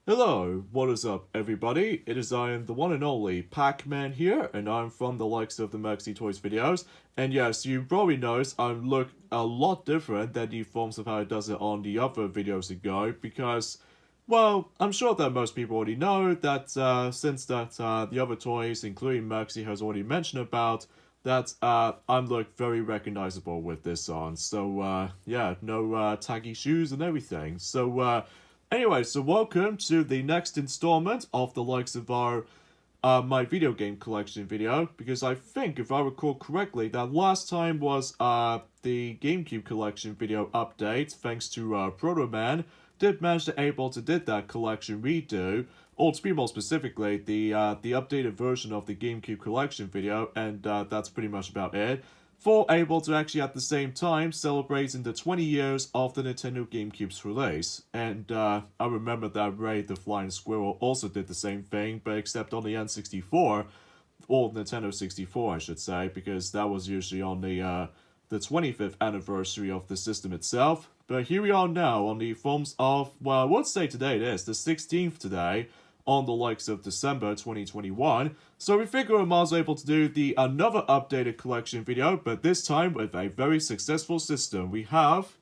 Hello, what is up, everybody? It is I am the one and only Pac-Man here, and I'm from the likes of the Maxi Toys videos. And yes, you probably noticed I look a lot different than the forms of how it does it on the other videos ago, because, well, I'm sure that most people already know that since the other toys, including Maxi, has already mentioned about that I'm look very recognizable with this on. So yeah, no taggy shoes and everything. Anyway, so welcome to the next installment of the likes of our my video game collection video, because I think if I recall correctly, that last time was the GameCube collection video update, thanks to Proto Man, did manage to able to did that collection redo, or to be more specifically, the updated version of the GameCube collection video, and that's pretty much about it. For able to actually at the same time celebrating the 20 years of the Nintendo GameCube's release. And I remember that Ray the Flying Squirrel also did the same thing, but except on the N64, or Nintendo 64 I should say, because that was usually on the 25th anniversary of the system itself. But here we are now on the forms of, well, I would say today it is, the 16th today, on the likes of December 2021. So we figure I was able to do the another updated collection video, but this time with a very successful system. We have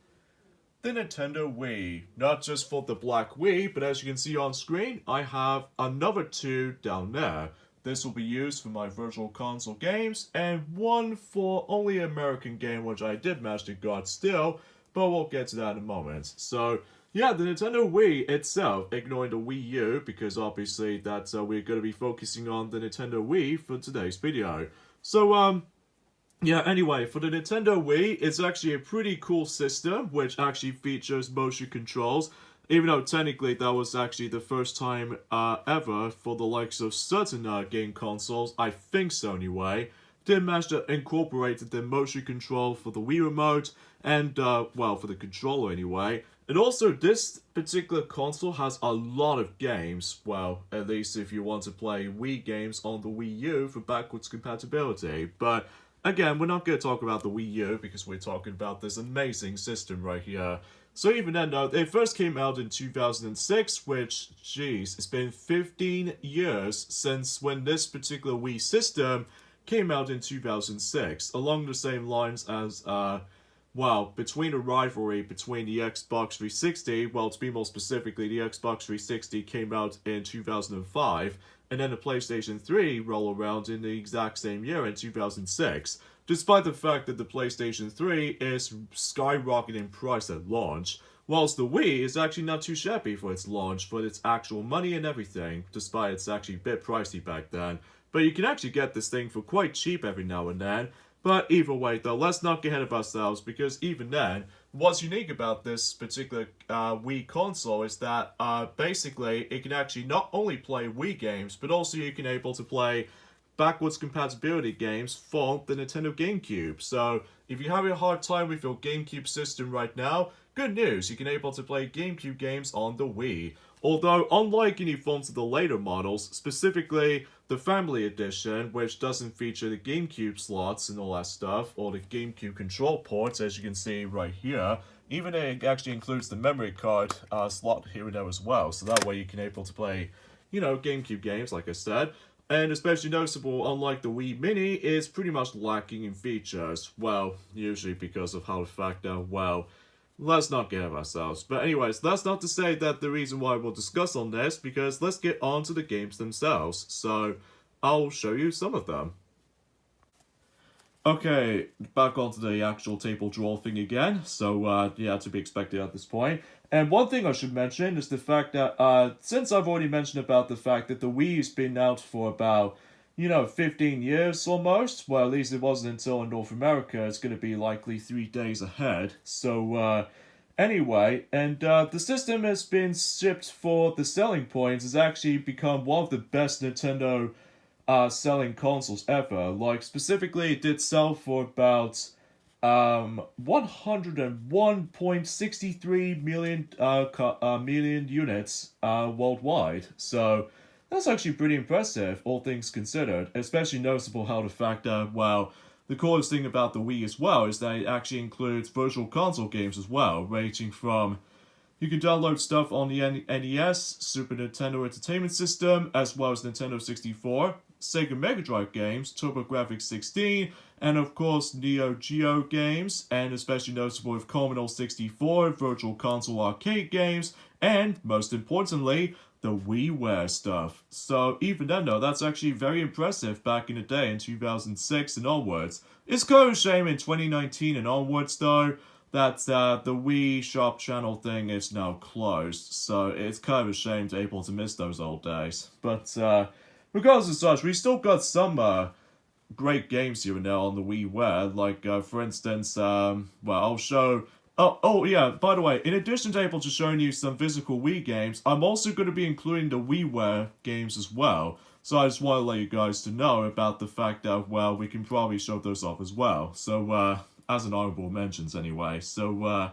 the Nintendo Wii. Not just for the black Wii, but as you can see on screen, I have another two down there. This will be used for my virtual console games, and one for only American game, which I did manage to get still, but we'll get to that in a moment. So, yeah, the Nintendo Wii itself, ignoring the Wii U, because obviously that's we're going to be focusing on the Nintendo Wii for today's video. Yeah, anyway, for the Nintendo Wii, it's actually a pretty cool system, which actually features motion controls, even though technically that was actually the first time ever for the likes of certain game consoles, I think so anyway, did manage to incorporate the motion control for the Wii Remote, and, well, for the controller anyway. And also, this particular console has a lot of games, well, at least if you want to play Wii games on the Wii U for backwards compatibility. But again, we're not going to talk about the Wii U because we're talking about this amazing system right here. So even then, though, it first came out in 2006, which, geez, it's been 15 years since when this particular Wii system came out in 2006, along the same lines as, well, between a rivalry between the Xbox 360, well, to be more specifically, the Xbox 360 came out in 2005, and then the PlayStation 3 roll around in the exact same year in 2006, despite the fact that the PlayStation 3 is skyrocketing in price at launch, whilst the Wii is actually not too shabby for its launch, for its actual money and everything, despite it's actually a bit pricey back then. But you can actually get this thing for quite cheap every now and then. But either way, though, let's not get ahead of ourselves, because even then, what's unique about this particular Wii console is that basically it can actually not only play Wii games, but also you can able to play backwards compatibility games for the Nintendo GameCube. So if you're having a hard time with your GameCube system right now, good news, you can able to play GameCube games on the Wii. Although, unlike any forms of the later models, specifically the Family Edition, which doesn't feature the GameCube slots and all that stuff, or the GameCube control ports, as you can see right here, even it actually includes the memory card slot here and there as well, so that way you can able to play, you know, GameCube games, like I said. And especially noticeable, unlike the Wii Mini, is pretty much lacking in features. Well, usually because of how the fact that, well, let's not get ahead of ourselves. But anyways, that's not to say that the reason why we'll discuss on this, because let's get on to the games themselves. So, I'll show you some of them. Okay, back onto the actual table draw thing again. So, yeah, to be expected at this point. And one thing I should mention is the fact that, since I've already mentioned about the fact that the Wii's been out for about, 15 years almost. Well, at least it wasn't until in North America. It's going to be likely 3 days ahead. So, anyway, and the system has been shipped for the selling points. Has actually become one of the best Nintendo selling consoles ever. Like, specifically, it did sell for about 101.63 million units worldwide. So that's actually pretty impressive, all things considered. Especially noticeable how the fact that, well, the coolest thing about the Wii as well is that it actually includes virtual console games as well, ranging from You can download stuff on the NES, Super Nintendo Entertainment System, as well as Nintendo 64, Sega Mega Drive games, TurboGrafx 16, and of course Neo Geo games, and especially noticeable with Commodore 64, Virtual Console arcade games, and most importantly, the WiiWare stuff. So even then though, that's actually very impressive back in the day in 2006 and onwards. It's kind of a shame in 2019 and onwards though, that the Wii Shop channel thing is now closed, so it's kind of a shame to be able to miss those old days. But regardless of such, we still got some great games here and there on the WiiWare, like for instance, well, I'll show... Oh yeah, by the way, in addition to able to showing you some physical Wii games, I'm also going to be including the WiiWare games as well. So I just want to let you guys to know about the fact that, well, we can probably show those off as well. So, as an honorable mentions anyway. So,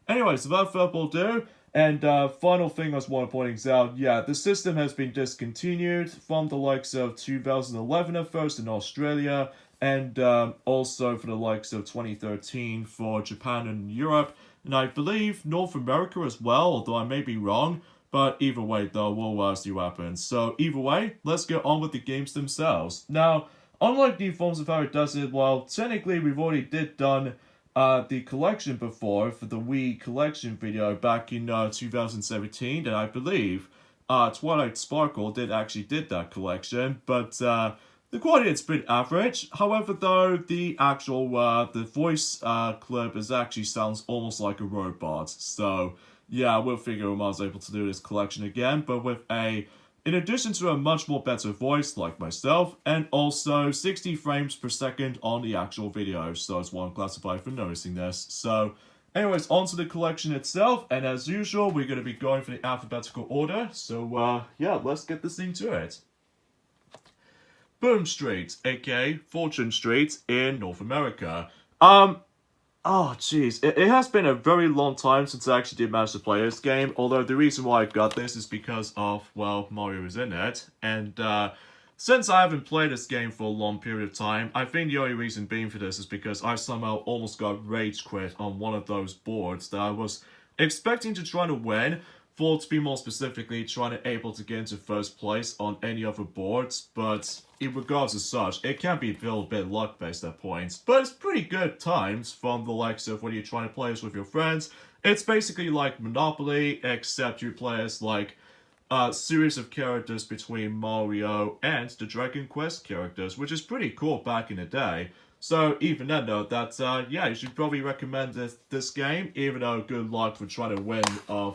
anyways, without further ado, and final thing I just want to point out, yeah, the system has been discontinued from the likes of 2011 at first in Australia, and also for the likes of 2013 for Japan and Europe, and I believe North America as well, although I may be wrong. But either way though, we'll see what happens. So either way, let's get on with the games themselves. Now, unlike the forms of how it does it, well, technically we've already done the collection before for the Wii collection video back in 2017, and I believe Twilight Sparkle did that collection, but the quality is pretty average. However, though, the actual the voice clip actually sounds almost like a robot. So yeah, we'll figure I was able to do this collection again, but with in addition to a much more better voice like myself, and also 60 frames per second on the actual video. So it's one classified for noticing this. So anyways, on to the collection itself, and as usual, we're going to be going for the alphabetical order. So yeah, let's get this thing to it. Boom Street, aka Fortune Street in North America. Oh jeez, it has been a very long time since I actually did manage to play this game, although the reason why I got this is because of, well, Mario is in it, and since I haven't played this game for a long period of time, I think the only reason being for this is because I somehow almost got rage quit on one of those boards that I was expecting to try to win, for to be more specifically trying to able to get into first place on any other boards, but in regards to such, it can be a little bit luck-based at points, but it's pretty good times from the likes of when you're trying to play this with your friends. It's basically like Monopoly, except you play as like a series of characters between Mario and the Dragon Quest characters, which is pretty cool back in the day. So even then though, that yeah, you should probably recommend this game, even though good luck for trying to win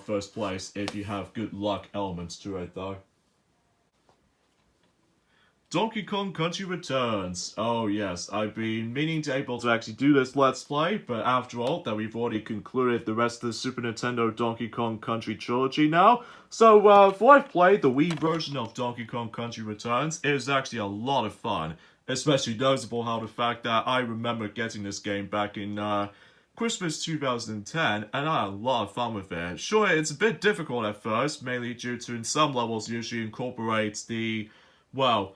first place if you have good luck elements to it though. Donkey Kong Country Returns. Oh yes, I've been meaning to able to actually do this Let's Play, but after all, that we've already concluded the rest of the Super Nintendo Donkey Kong Country trilogy now. So, for I've played the Wii version of Donkey Kong Country Returns, it is actually a lot of fun. Especially noticeable how the fact that I remember getting this game back in Christmas 2010, and I had a lot of fun with it. Sure, it's a bit difficult at first, mainly due to in some levels usually incorporates the, well,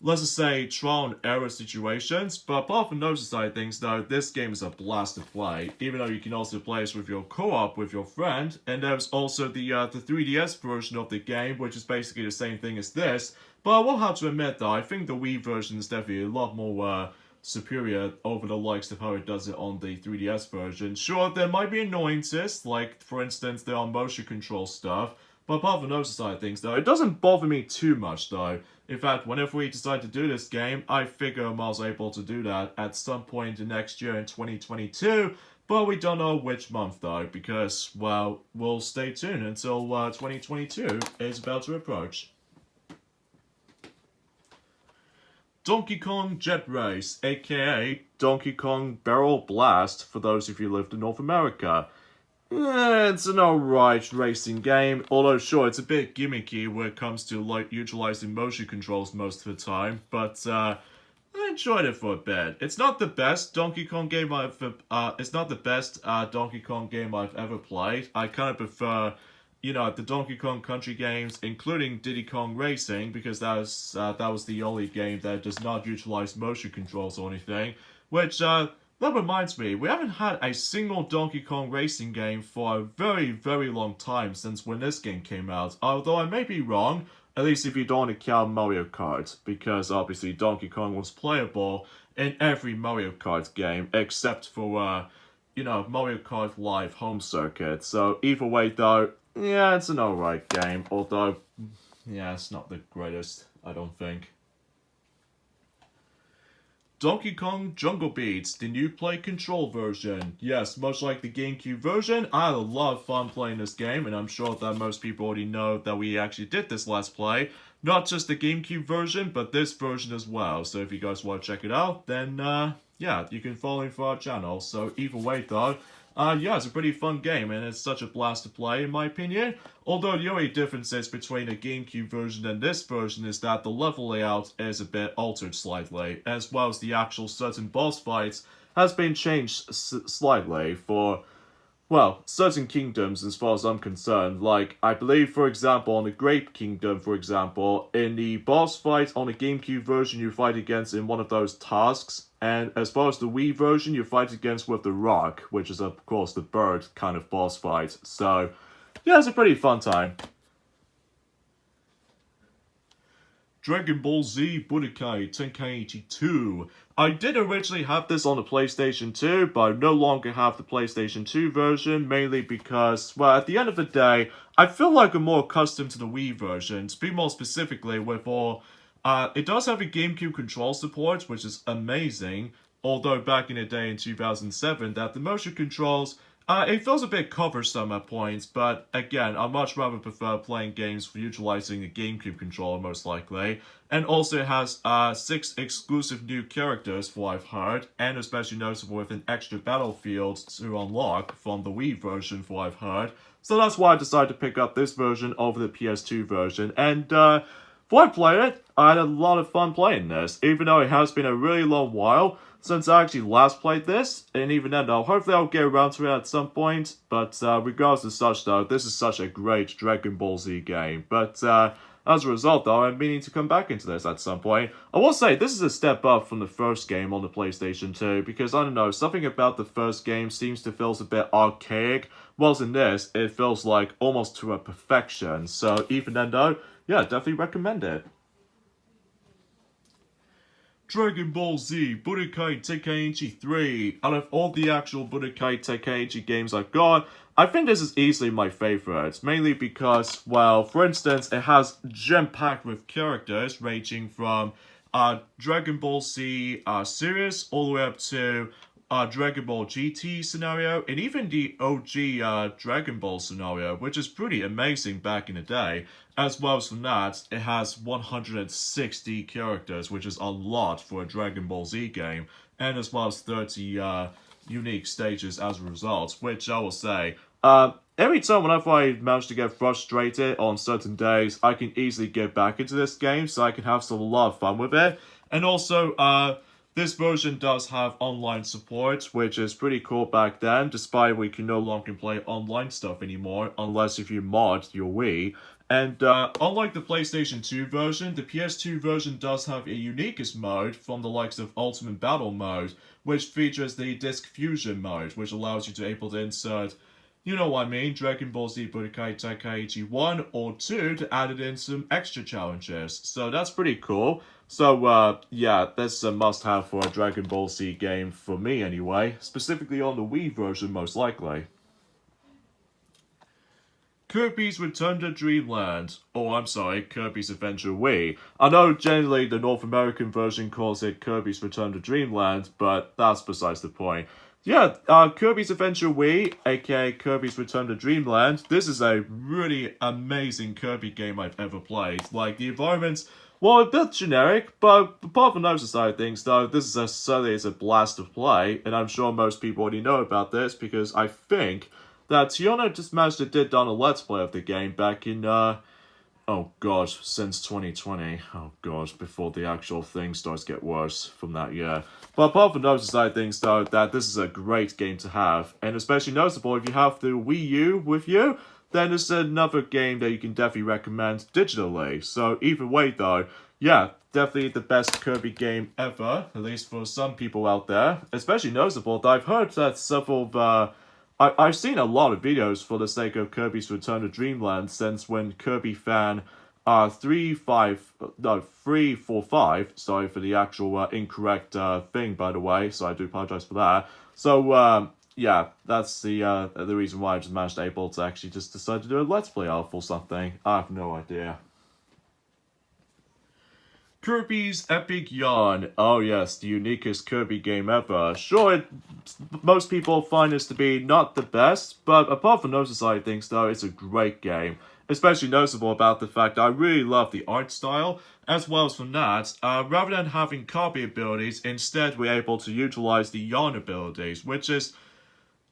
let's just say trial and error situations, but apart from those side of things though, this game is a blast to play, even though you can also play this with your co-op with your friend, and there's also the 3DS version of the game, which is basically the same thing as this, but I will have to admit though, I think the Wii version is definitely a lot more superior over the likes of how it does it on the 3DS version. Sure, there might be annoyances, like for instance there are motion control stuff, but apart from those side of things though, it doesn't bother me too much though. In fact, whenever we decide to do this game, I figure I was able to do that at some point in next year in 2022, but we don't know which month though, because, well, we'll stay tuned until 2022 is about to approach. Donkey Kong Jet Race, aka Donkey Kong Barrel Blast, for those of you who lived in North America. It's an alright racing game, although sure, it's a bit gimmicky when it comes to like utilizing motion controls most of the time, but I enjoyed it for a bit. It's not the best Donkey Kong game I've ever played. I kind of prefer, you know, the Donkey Kong Country games, including Diddy Kong Racing, because that was the only game that does not utilize motion controls or anything, which That reminds me, we haven't had a single Donkey Kong racing game for a very, very long time since when this game came out. Although I may be wrong, at least if you don't count Mario Kart, because obviously Donkey Kong was playable in every Mario Kart game except for, Mario Kart Live Home Circuit. So either way though, yeah, it's an alright game, although, yeah, it's not the greatest, I don't think. Donkey Kong Jungle Beats, the new Play Control version. Yes, much like the GameCube version, I had a lot of fun playing this game, and I'm sure that most people already know that we actually did this Let's Play. Not just the GameCube version, but this version as well. So if you guys want to check it out, then, yeah, you can follow me for our channel. So either way, though, yeah, it's a pretty fun game, and it's such a blast to play, in my opinion. Although the only differences between the GameCube version and this version is that the level layout is a bit altered slightly, as well as the actual certain boss fights has been changed slightly for, well, certain kingdoms as far as I'm concerned. Like, I believe, for example, on the Grape Kingdom, for example, in the boss fight on the GameCube version, you fight against in one of those tasks. And as far as the Wii version, you fight against with the rock, which is, of course, the bird kind of boss fight. So, yeah, it's a pretty fun time. Dragon Ball Z Budokai Tenkaichi 2. I did originally have this on the PlayStation 2, but I no longer have the PlayStation 2 version, mainly because, well, at the end of the day, I feel like I'm more accustomed to the Wii version. To be more specifically, with all, it does have a GameCube control support, which is amazing, although back in the day in 2007, that the motion controls, it feels a bit cumbersome at points, but again, I much rather prefer playing games for utilizing the GameCube controller most likely. And also it has 6 exclusive new characters for what I've heard, and especially noticeable with an extra battlefield to unlock from the Wii version for what I've heard. So that's why I decided to pick up this version over the PS2 version, and before I played it, I had a lot of fun playing this, even though it has been a really long while since I actually last played this, and even then though, hopefully I'll get around to it at some point, but regardless of such though, this is such a great Dragon Ball Z game, but as a result though, I'm meaning to come back into this at some point. I will say, this is a step up from the first game on the PlayStation 2, because I don't know, something about the first game seems to feel a bit archaic, whilst in this, it feels like almost to a perfection, so even then though, yeah, definitely recommend it. Dragon Ball Z Budokai Tenkaichi 3. Out of all the actual Budokai Tenkaichi games I've got, I think this is easily my favorite. Mainly because, well, for instance, it has gem-packed with characters ranging from Dragon Ball Z series all the way up to Dragon Ball GT scenario, and even the OG Dragon Ball scenario, which is pretty amazing back in the day. As well as from that, it has 160 characters, which is a lot for a Dragon Ball Z game, and as well as 30 unique stages as a result, which I will say, every time whenever I manage to get frustrated on certain days, I can easily get back into this game, so I can have a lot of fun with it. And also, this version does have online support, which is pretty cool back then, despite we can no longer play online stuff anymore, unless if you mod your Wii. And unlike the PlayStation 2 version, the PS2 version does have a uniquest mode from the likes of Ultimate Battle mode, which features the Disc Fusion mode, which allows you to able to insert, you know what I mean, Dragon Ball Z Budokai Tenkaichi 1 or 2 to add it in some extra challenges. So that's pretty cool. So, yeah, this is a must-have for a Dragon Ball Z game, for me anyway, specifically on the Wii version most likely. Kirby's Return to Dreamland. Oh, I'm sorry, Kirby's Adventure Wii. I know generally the North American version calls it Kirby's Return to Dreamland, but that's besides the point. Yeah, Kirby's Adventure Wii, aka Kirby's Return to Dreamland. This is a really amazing Kirby game I've ever played. Like, the environments, well, a bit generic, but apart from those side of things, though, this is certainly is a blast to play, and I'm sure most people already know about this, because I think that Tiona just managed to did on a Let's Play of the game back in, oh gosh, since 2020. Oh gosh, before the actual thing starts to get worse from that year. But apart from those side things, though, that this is a great game to have, and especially noticeable if you have the Wii U with you, then it's another game that you can definitely recommend digitally. So either way though, yeah, definitely the best Kirby game ever, at least for some people out there. Especially noticeable that I've heard that several I've seen a lot of videos for the sake of Kirby's Return to Dreamland since when Kirby fan 345, sorry for the actual incorrect thing, by the way, so I do apologize for that. So yeah, that's the reason why I just managed able to actually just decide to do a Let's Play of or something. I have no idea. Kirby's Epic Yarn. Oh yes, the uniquest Kirby game ever. Sure, most people find this to be not the best, but apart from those side of things though, it's a great game. Especially noticeable about the fact that I really love the art style, as well as from that, rather than having copy abilities, instead we're able to utilize the yarn abilities, which is,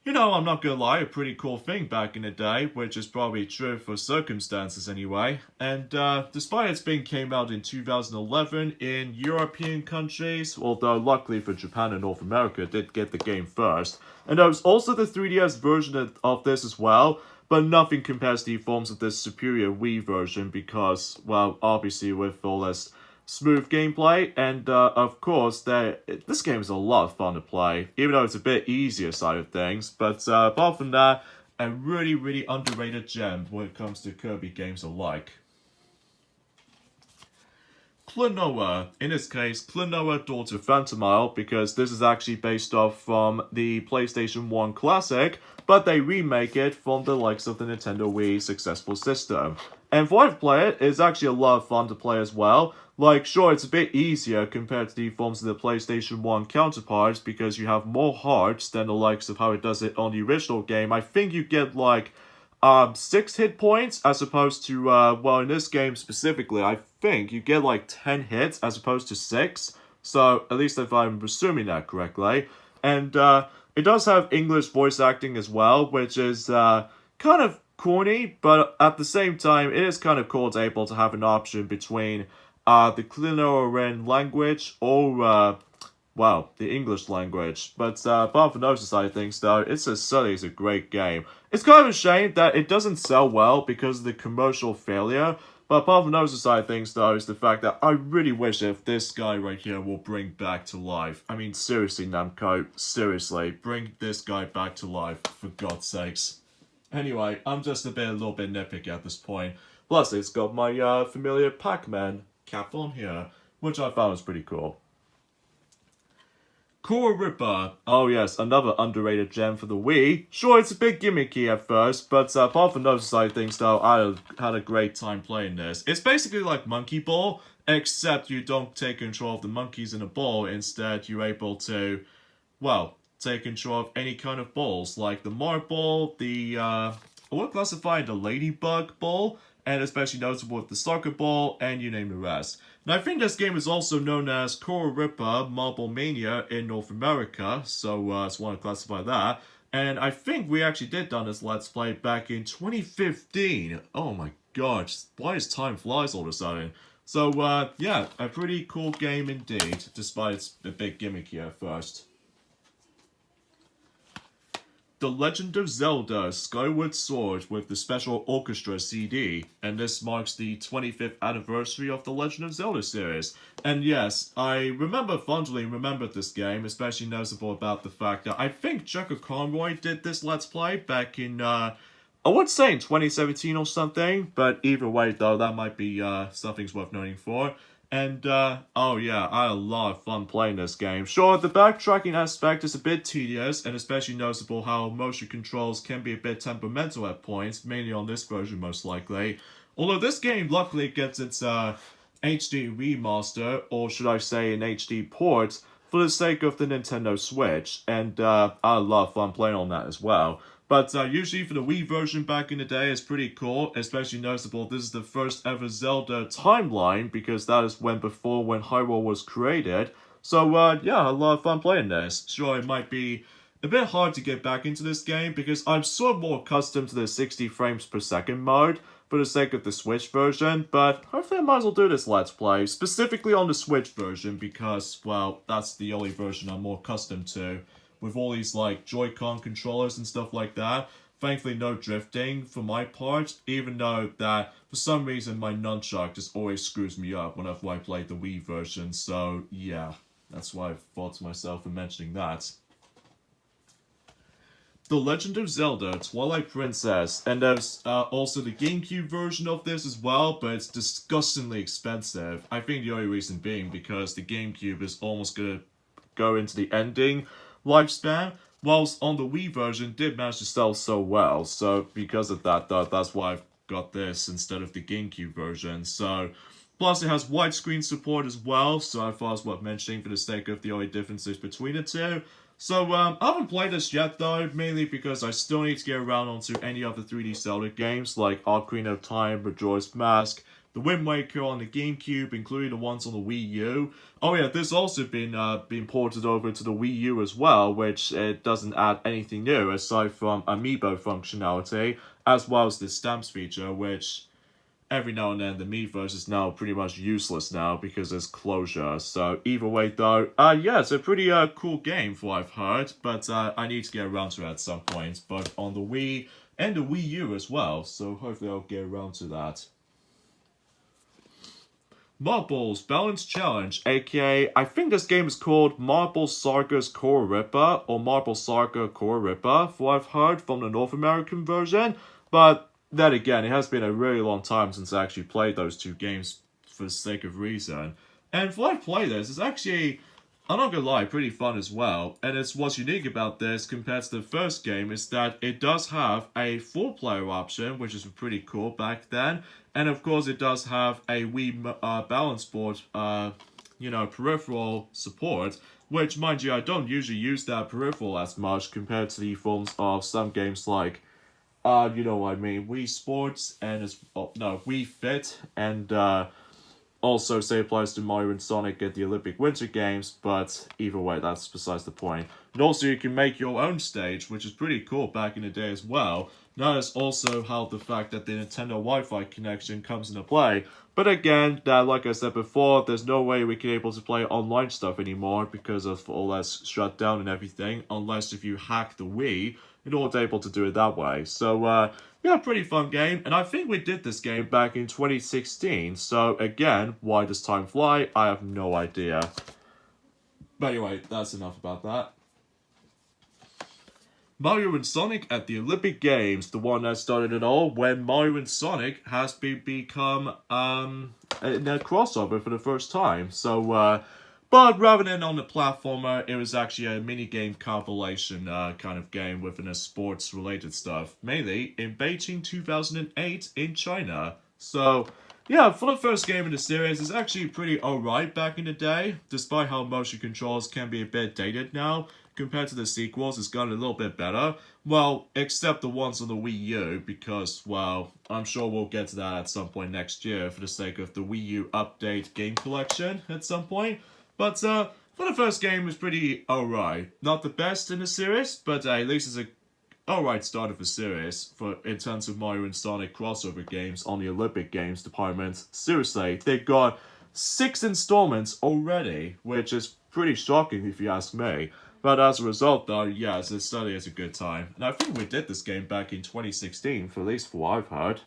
you know, I'm not gonna lie, a pretty cool thing back in the day, which is probably true for circumstances anyway. And despite its being came out in 2011 in European countries, although luckily for Japan and North America it did get the game first. And there was also the 3DS version of this as well, but nothing compares to the forms of this superior Wii version because, well, obviously with all this smooth gameplay, and of course, this game is a lot of fun to play, even though it's a bit easier side of things, but apart from that, a really, really underrated gem when it comes to Kirby games alike. Klonoa, in this case, Klonoa Daughter Phantomile, because this is actually based off from the PlayStation 1 classic, but they remake it from the likes of the Nintendo Wii successful system. And for I've played it, it's actually a lot of fun to play as well. Like, sure, it's a bit easier compared to the forms of the PlayStation 1 counterparts because you have more hearts than the likes of how it does it on the original game. I think you get, like, 6 hit points as opposed to, well, in this game specifically, I think you get, like, 10 hits as opposed to 6. So, at least if I'm assuming that correctly. And, it does have English voice acting as well, which is, kind of corny, but at the same time, it is kind of cool to able to have an option between the Klonoan language or, well, the English language. But apart from those side of things, though, certainly is a great game. It's kind of a shame that it doesn't sell well because of the commercial failure. But apart from those side of things, though, is the fact that I really wish if this guy right here will bring back to life. I mean, seriously, Namco, seriously, bring this guy back to life, for God's sakes. Anyway, I'm just a little bit nitpicky at this point. Plus, it's got my familiar Pac-Man cap on here, which I found was pretty cool. Core Ripper. Oh yes, another underrated gem for the Wii. Sure, it's a bit gimmicky at first, but apart from those side things though, I had a great time playing this. It's basically like Monkey Ball, except you don't take control of the monkeys in a ball. Instead, you're able to, well, take control of any kind of balls, like the marble, the, I would classify the ladybug ball, and especially noticeable with the soccer ball, and you name the rest. Now, I think this game is also known as Core Ripper Marble Mania in North America, so I just want to classify that. And I think we actually did done this Let's Play back in 2015. Oh my god, why does time flies all of a sudden? So, yeah, a pretty cool game indeed, despite it's a bit gimmicky at first. The Legend of Zelda Skyward Sword with the Special Orchestra CD, and this marks the 25th anniversary of the Legend of Zelda series. And yes, I fondly remembered this game, especially noticeable about the fact that I think Checker Conroy did this Let's Play back in, I would say in 2017 or something, but either way though, that might be something's worth noting for. And, oh yeah, I had a lot of fun playing this game. Sure, the backtracking aspect is a bit tedious, and especially noticeable how motion controls can be a bit temperamental at points, mainly on this version most likely. Although this game luckily gets its, HD remaster, or should I say an HD port, for the sake of the Nintendo Switch, and, I had a lot of fun playing on that as well. But usually for the Wii version back in the day, it's pretty cool, especially noticeable this is the first ever Zelda timeline, because that is when Hyrule was created. So yeah, a lot of fun playing this. Sure, it might be a bit hard to get back into this game, because I'm sort of more accustomed to the 60 frames per second mode, for the sake of the Switch version, but hopefully I might as well do this Let's Play, specifically on the Switch version, because, well, that's the only version I'm more accustomed to, with all these, like, Joy-Con controllers and stuff like that. Thankfully, no drifting for my part, even though that for some reason my nunchuck just always screws me up whenever I play the Wii version. So yeah, that's why I thought to myself in mentioning that. The Legend of Zelda Twilight Princess, and there's also the GameCube version of this as well, but it's disgustingly expensive. I think the only reason being because the GameCube is almost gonna go into the ending lifespan, whilst on the Wii version did manage to sell so well. So because of that, that's why I've got this instead of the GameCube version. So plus it has widescreen support as well, so I thought it was worth mentioning for the sake of the only differences between the two. So, I haven't played this yet though, mainly because I still need to get around onto any other 3D Zelda games like Ocarina of Time, Majora's Mask, the Wind Waker on the GameCube, including the ones on the Wii U. Oh yeah, this also been ported over to the Wii U as well, which it doesn't add anything new aside from amiibo functionality, as well as the stamps feature, which every now and then the Miiverse is now pretty much useless now because there's closure. So either way though, yeah, it's a pretty cool game for what I've heard, but I need to get around to it at some point, both on the Wii and the Wii U as well, so hopefully I'll get around to that. Marbles Balance Challenge, aka I think this game is called Marble Sarga's Core Ripper or Marble Sarga Core Ripper, for what I've heard from the North American version, but then again, it has been a really long time since I actually played those two games for the sake of reason. And for I play this, it's actually, I'm not gonna lie, pretty fun as well. And it's what's unique about this compared to the first game is that it does have a 4-player option, which is pretty cool back then. And of course, it does have a Wii balance board, peripheral support. Which, mind you, I don't usually use that peripheral as much compared to the forms of some games like you know what I mean, Wii Sports and Wii Fit, and also say applies to Mario and Sonic at the Olympic Winter Games, but either way, that's besides the point. And also you can make your own stage, which is pretty cool back in the day as well. Notice also how the fact that the Nintendo Wi-Fi connection comes into play. But again, like I said before, there's no way we can able to play online stuff anymore because of all that's shut down and everything, unless if you hack the Wii, in order to able to do it that way. So, yeah, pretty fun game, and I think we did this game back in 2016, so again, why does time fly? I have no idea. But anyway, that's enough about that. Mario and Sonic at the Olympic Games, the one that started it all, when Mario and Sonic has become in a crossover for the first time. So, but rather than on the platformer, it was actually a mini-game compilation kind of game within a sports-related stuff, mainly in Beijing 2008 in China. So, yeah, for the first game in the series, it's actually pretty alright back in the day, despite how motion controls can be a bit dated now. Compared to the sequels, it's gotten a little bit better. Well, except the ones on the Wii U, because, well, I'm sure we'll get to that at some point next year for the sake of the Wii U update game collection at some point. But, for the first game, it was pretty alright. Not the best in the series, but at least it's a alright start of the series in terms of Mario and Sonic crossover games on the Olympic Games department. Seriously, they've got 6 installments already, which is pretty shocking if you ask me. But as a result, though, yes, it certainly is a good time. And I think we did this game back in 2016, for at least for what I've heard.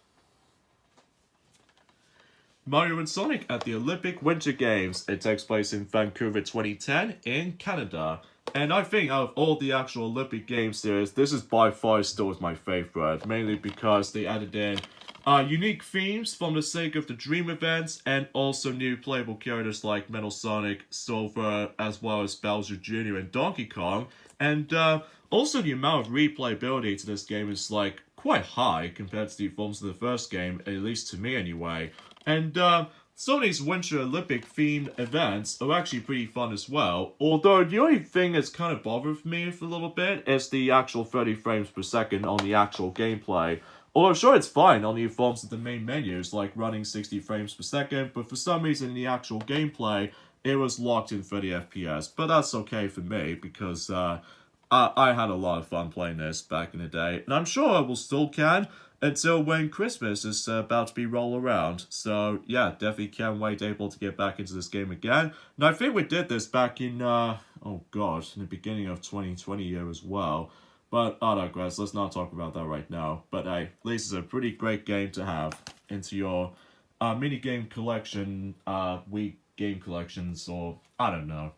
Mario and Sonic at the Olympic Winter Games. It takes place in Vancouver 2010 in Canada. And I think out of all the actual Olympic Games series, this is by far still my favorite. Mainly because they added in unique themes from the sake of the Dream events, and also new playable characters like Metal Sonic, Silver, as well as Bowser Jr. and Donkey Kong. And also the amount of replayability to this game is like quite high compared to the forms of the first game, at least to me anyway. And Sony's Winter Olympic themed events are actually pretty fun as well. Although the only thing that's kind of bothered me for a little bit is the actual 30 frames per second on the actual gameplay. Although sure it's fine on the forms of the main menus, like running 60 frames per second, but for some reason in the actual gameplay, it was locked in 30 FPS. But that's okay for me, because I had a lot of fun playing this back in the day, and I'm sure I will still can, until when Christmas is about to be roll around. So yeah, definitely can't wait able to get back into this game again. And I think we did this back in, in the beginning of 2020 year as well. But I digress, let's not talk about that right now. But hey, at least it's a pretty great game to have into your mini game collection, Wii game collections, or I don't know.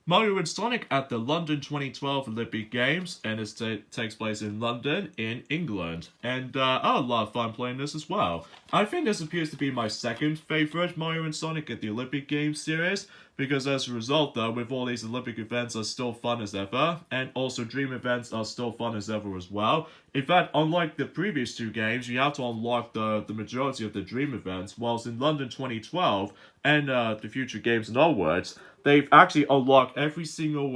Mario and Sonic at the London 2012 Olympic Games, and it takes place in London, in England. And I had a lot of fun playing this as well. I think this appears to be my second favorite Mario and Sonic at the Olympic Games series, because as a result, though, with all these Olympic events are still fun as ever, and also Dream events are still fun as ever as well. In fact, unlike the previous two games, you have to unlock the majority of the Dream events, whilst in London 2012 and the future games and onwards, they've actually unlocked every single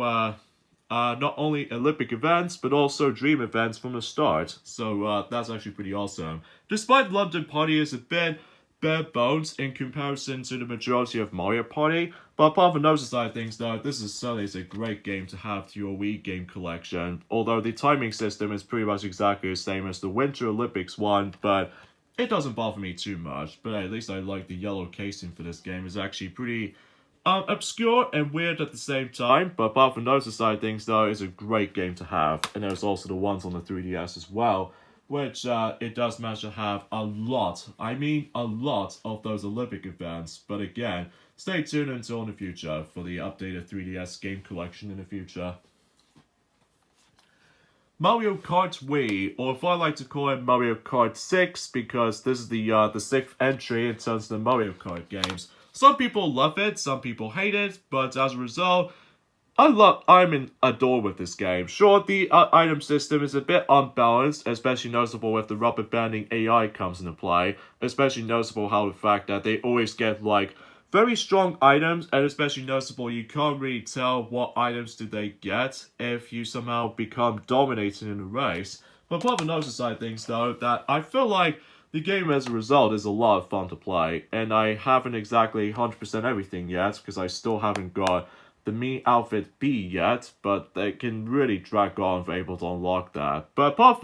not only Olympic events, but also Dream events from the start. So that's actually pretty awesome. Despite London Party is a bit bare bones in comparison to the majority of Mario Party, but apart from those side of things though, this is certainly a great game to have to your Wii game collection. Although the timing system is pretty much exactly the same as the Winter Olympics one, but it doesn't bother me too much. But at least I like the yellow casing for this game. It's actually pretty obscure and weird at the same time, but apart from those side of things though, it's a great game to have. And there's also the ones on the 3DS as well, which it does manage to have a lot, I mean a lot of those Olympic events. But again, stay tuned until in the future for the updated 3DS game collection in the future. Mario Kart Wii, or if I like to call it Mario Kart 6, because this is the sixth entry in terms of the Mario Kart games. Some people love it, some people hate it, but as a result, I'm in adored with this game. Sure, the item system is a bit unbalanced, especially noticeable with the rubber banding AI comes into play. Especially noticeable how the fact that they always get like very strong items, and especially noticeable you can't really tell what items do they get if you somehow become dominated in a race. But apart from those side of things though, that I feel like the game as a result is a lot of fun to play, and I haven't exactly 100% everything yet, because I still haven't got the Mii Outfit B yet, but they can really drag on for able to unlock that. But apart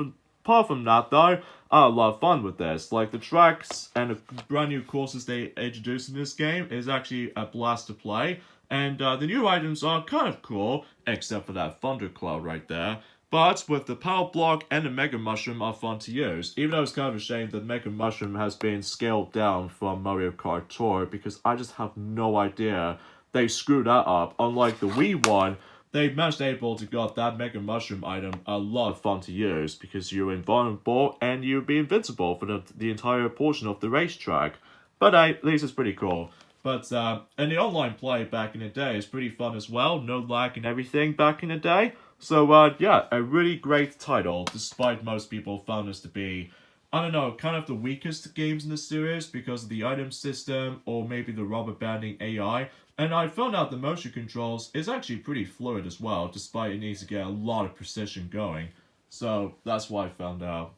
from that though, I had a lot of fun with this. Like the tracks and the brand new courses they introduced in this game is actually a blast to play. And the new items are kind of cool, except for that Thundercloud right there. But with the Power Block and the Mega Mushroom are fun to use. Even though it's kind of a shame that Mega Mushroom has been scaled down from Mario Kart Tour, because I just have no idea they screwed that up. Unlike the Wii one, they managed able to got that Mega Mushroom item a lot of fun to use, because you're invulnerable and you'd be invincible for the entire portion of the racetrack. But at least it's pretty cool. But and the online play back in the day is pretty fun as well. No lag and everything back in the day. So yeah, a really great title, despite most people found this to be, I don't know, kind of the weakest games in the series because of the item system or maybe the rubber banding AI. And I found out the motion controls is actually pretty fluid as well, despite it needs to get a lot of precision going. So that's what I found out.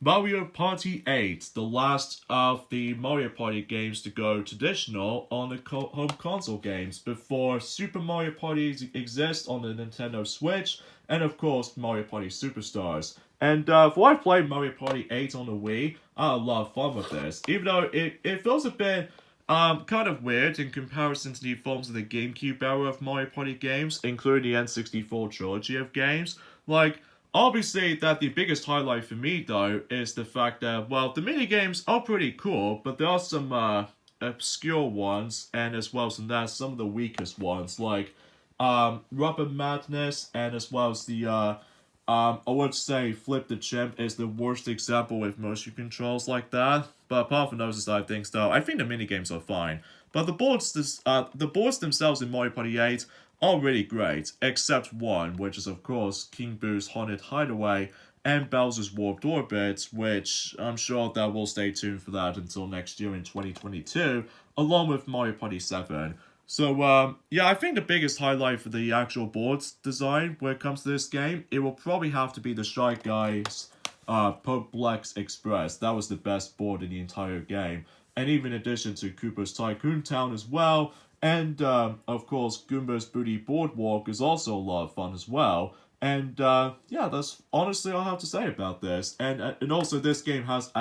Mario Party 8, the last of the Mario Party games to go traditional on the home console games before Super Mario Party exists on the Nintendo Switch, and of course Mario Party Superstars. And for I played Mario Party 8 on the Wii, I had a lot of fun with this, even though it feels a bit kind of weird in comparison to the forms of the GameCube era of Mario Party games, including the N64 trilogy of games. Like, obviously, that the biggest highlight for me, though, is the fact that, well, the minigames are pretty cool, but there are some obscure ones, and as well as that, some of the weakest ones, like Rubber Madness, and as well as the, I would say Flip the Chimp is the worst example with motion controls like that. But apart from those side things, though, I think the minigames are fine. But the boards themselves in Mario Party 8 are really great, except one, which is of course King Boo's Haunted Hideaway and Bowser's Warped Orbit, which I'm sure that we'll stay tuned for that until next year in 2022, along with Mario Party 7. So, yeah, I think the biggest highlight for the actual boards design when it comes to this game, it will probably have to be the Shy Guys Poplex Express. That was the best board in the entire game. And even in addition to Koopa's Tycoon Town as well, and, of course, Goomba's Booty Boardwalk is also a lot of fun as well. And, yeah, that's honestly all I have to say about this. And also, this game has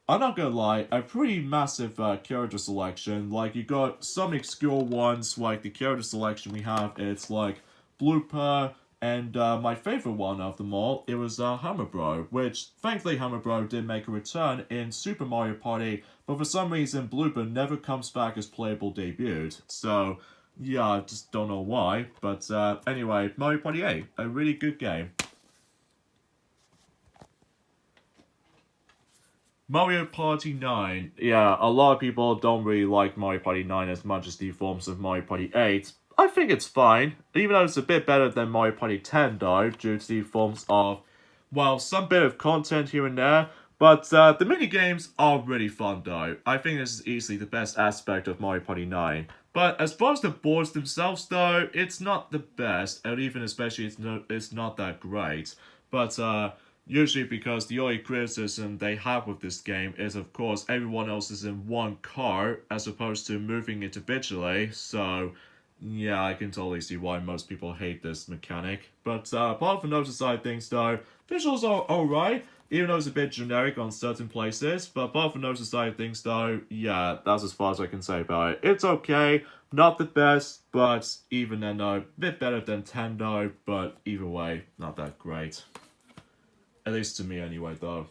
I'm not gonna lie, a pretty massive character selection. Like, you got some obscure ones, like the character selection we have, it's like blooper, and my favorite one of them all, it was Hammer Bro, which thankfully Hammer Bro did make a return in Super Mario Party, but for some reason Blooper never comes back as playable debut. So yeah, I just don't know why. But anyway, Mario Party 8, a really good game. Mario Party 9. Yeah, a lot of people don't really like Mario Party 9 as much as the forms of Mario Party 8. I think it's fine, even though it's a bit better than Mario Party 10 though, due to the forms of, well, some bit of content here and there. But the minigames are really fun though. I think this is easily the best aspect of Mario Party 9. But as far as the boards themselves though, it's not the best, and even especially it's not that great. But usually because the only criticism they have with this game is, of course, everyone else is in one car as opposed to moving individually. So, yeah, I can totally see why most people hate this mechanic. But apart from those side things, though, visuals are alright, even though it's a bit generic on certain places. But apart from those side things, though, yeah, that's as far as I can say about it. It's okay, not the best, but even then, though, a bit better than 10, though, but either way, not that great. At least to me anyway, though.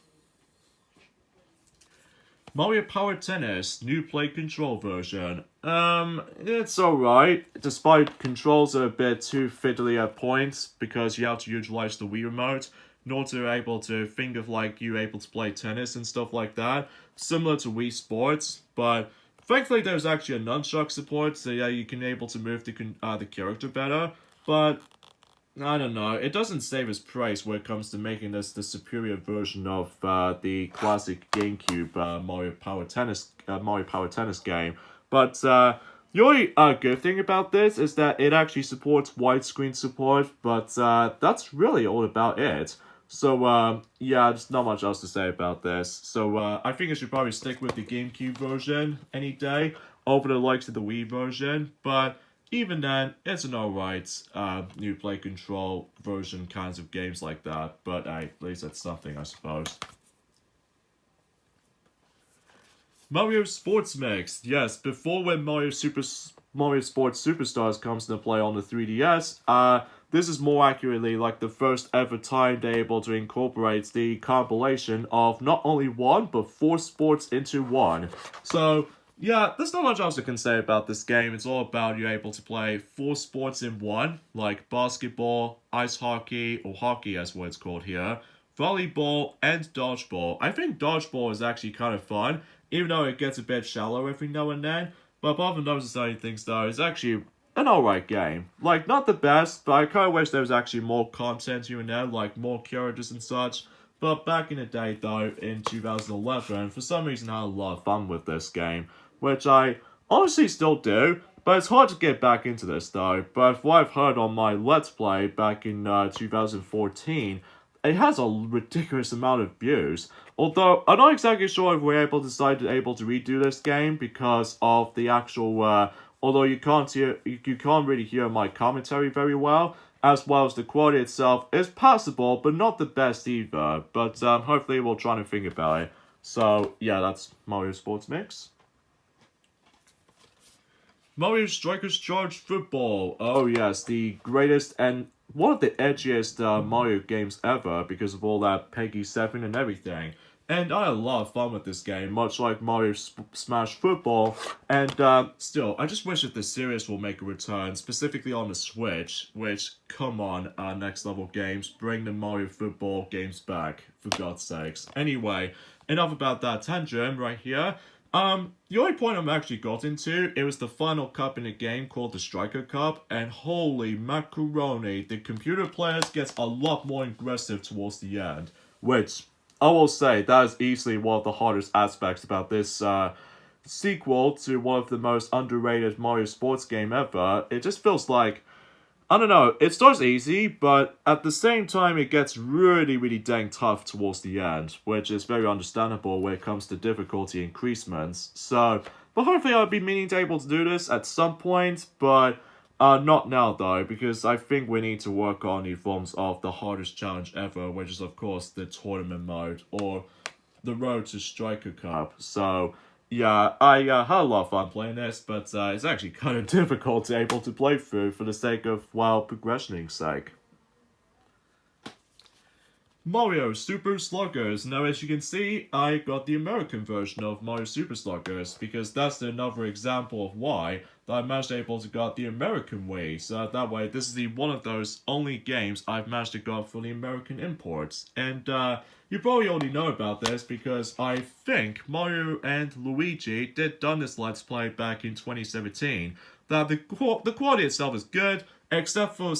Mario Power Tennis, new play control version. It's alright, despite controls are a bit too fiddly at points, because you have to utilize the Wii Remote in order to be able to think of like you able to play tennis and stuff like that, similar to Wii Sports, but thankfully there's actually a nunchuck support, so yeah, you can able to move the character better, but I don't know. It doesn't save its price when it comes to making this the superior version of the classic GameCube Mario Power Tennis game. But the only good thing about this is that it actually supports widescreen support. But that's really all about it. So yeah, there's not much else to say about this. So I think I should probably stick with the GameCube version any day over the likes of the Wii version. But even then, it's an alright new play control version kinds of games like that, but at least that's something, I suppose. Mario Sports Mix. Yes, before when Mario Sports Superstars comes into play on the 3DS, this is more accurately like the first ever time they're able to incorporate the compilation of not only one, but 4 sports into one. So, yeah, there's not much else I can say about this game. It's all about you able to play 4 sports in one, like basketball, ice hockey, or hockey as what it's called here, volleyball, and dodgeball. I think dodgeball is actually kind of fun, even though it gets a bit shallow every now and then. But apart from those exciting things though, it's actually an alright game. Like, not the best, but I kind of wish there was actually more content here and there, like more characters and such. But back in the day though, in 2011, for some reason I had a lot of fun with this game, which I honestly still do, but it's hard to get back into this though. But from what I've heard on my Let's Play back in 2014, it has a ridiculous amount of views. Although, I'm not exactly sure if we're able to redo this game because of the actual, although you can't really hear my commentary very well as the quality itself is passable, but not the best either. But hopefully we'll try to think about it. So, yeah, that's Mario Sports Mix. Mario Strikers Charge Football. Oh yes, the greatest and one of the edgiest Mario games ever because of all that Peggy 7 and everything. And I had a lot of fun with this game, much like Mario Smash Football. And still, I just wish that the series will make a return, specifically on the Switch. Which, come on, Next Level Games, bring the Mario Football games back, for God's sakes. Anyway, enough about that tangent right here. The only point I'm actually got into, it was the final cup in a game called the Striker Cup, and holy macaroni, the computer players gets a lot more aggressive towards the end, which, I will say, that is easily one of the hardest aspects about this, sequel to one of the most underrated Mario sports game ever. It just feels like, I don't know, it starts easy, but at the same time it gets really, really dang tough towards the end, which is very understandable when it comes to difficulty increasements. So, but hopefully I'll be meaning to able to do this at some point, but not now though, because I think we need to work on the forms of the hardest challenge ever, which is of course the tournament mode, or the road to Striker Cup. So, Yeah, I had a lot of fun playing this, but it's actually kind of difficult to able to play through for the sake of, well, progressioning's sake. Mario Super Sluggers. Now, as you can see, I got the American version of Mario Super Sluggers, because that's another example of why that I managed to able to get the American way. So that way, this is the one of those only games I've managed to get for the American imports. And you probably already know about this because I think Mario and Luigi did done this Let's Play back in 2017. That the quality itself is good, except for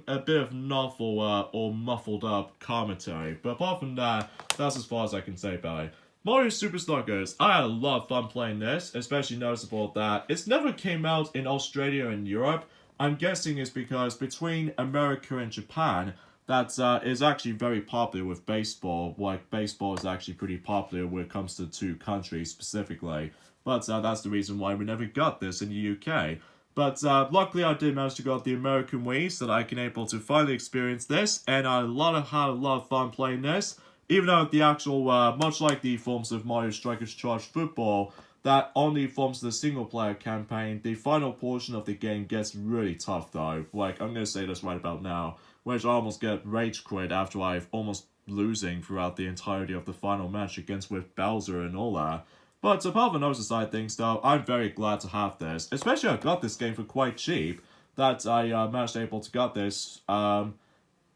a bit of novel or muffled up commentary. But apart from that, that's as far as I can say about it. Mario Super Sluggers, I had a lot of fun playing this, especially noticeable that it's never came out in Australia and Europe. I'm guessing it's because between America and Japan, that is actually very popular with baseball. Like, baseball is actually pretty popular when it comes to two countries specifically. But that's the reason why we never got this in the UK. But luckily I did manage to get the American Wii so that I can able to finally experience this, and I had a lot of fun playing this. Even though the actual, much like the forms of Mario Strikers Charge Football, that only forms the single player campaign, the final portion of the game gets really tough though. Like, I'm gonna say this right about now, which I almost get rage quit after I've almost losing throughout the entirety of the final match against with Bowser and all that. But apart from those aside things though, I'm very glad to have this. Especially I got this game for quite cheap. That I managed to able to get this,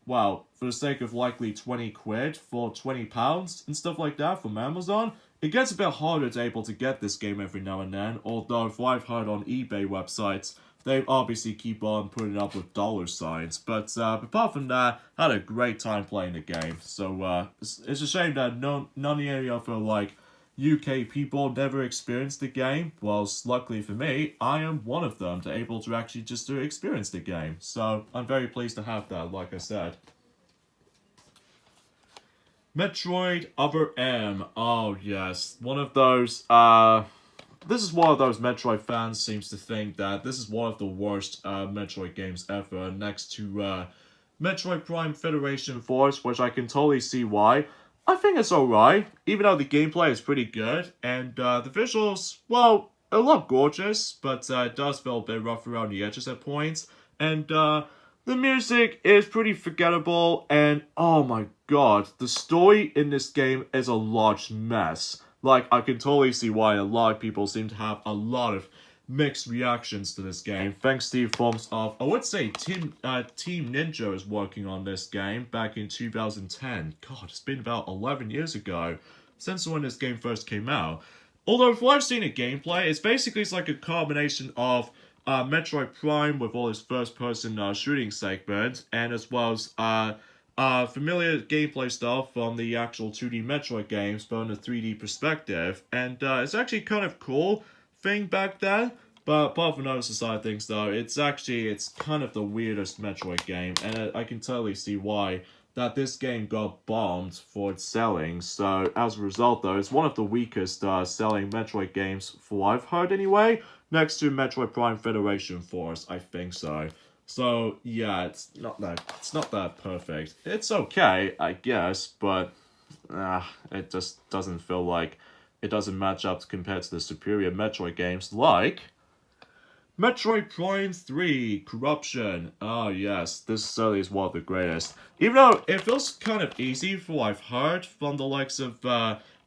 well, for the sake of likely 20 quid for £20 and stuff like that from Amazon. It gets a bit harder to able to get this game every now and then, although if I've heard on eBay websites, they obviously keep on putting it up with dollar signs. But apart from that, I had a great time playing the game. So it's a shame that none of any other like UK people never experienced the game. Whilst luckily for me, I am one of them to able to actually just to experience the game. So I'm very pleased to have that, like I said. Metroid Other M. Oh yes, one of those, this is one of those Metroid fans seems to think that this is one of the worst Metroid games ever, next to Metroid Prime Federation Force, which I can totally see why. I think it's alright, even though the gameplay is pretty good, and the visuals, well, a lot gorgeous, but it does feel a bit rough around the edges at points, and the music is pretty forgettable, and oh my god, the story in this game is a large mess. Like, I can totally see why a lot of people seem to have a lot of mixed reactions to this game, thanks to the forms of, I would say, Team Ninja is working on this game back in 2010. God, it's been about 11 years ago since when this game first came out. Although, if I've seen a gameplay, it's like a combination of Metroid Prime with all its first-person shooting segment, and as well as familiar gameplay stuff from the actual 2D Metroid games, but in a 3D perspective. And it's actually kind of cool thing back then. But apart from those side things though, it's kind of the weirdest Metroid game, and I can totally see why that this game got bombed for its selling. So as a result though, it's one of the weakest selling Metroid games for what I've heard anyway, next to Metroid Prime Federation Force, I think so. So yeah, it's not that perfect. It's okay, I guess, but it just doesn't feel like it doesn't match up compared to the superior Metroid games like Metroid Prime 3 Corruption. Oh yes, this certainly is one of the greatest. Even though it feels kind of easy for what I've heard from the likes of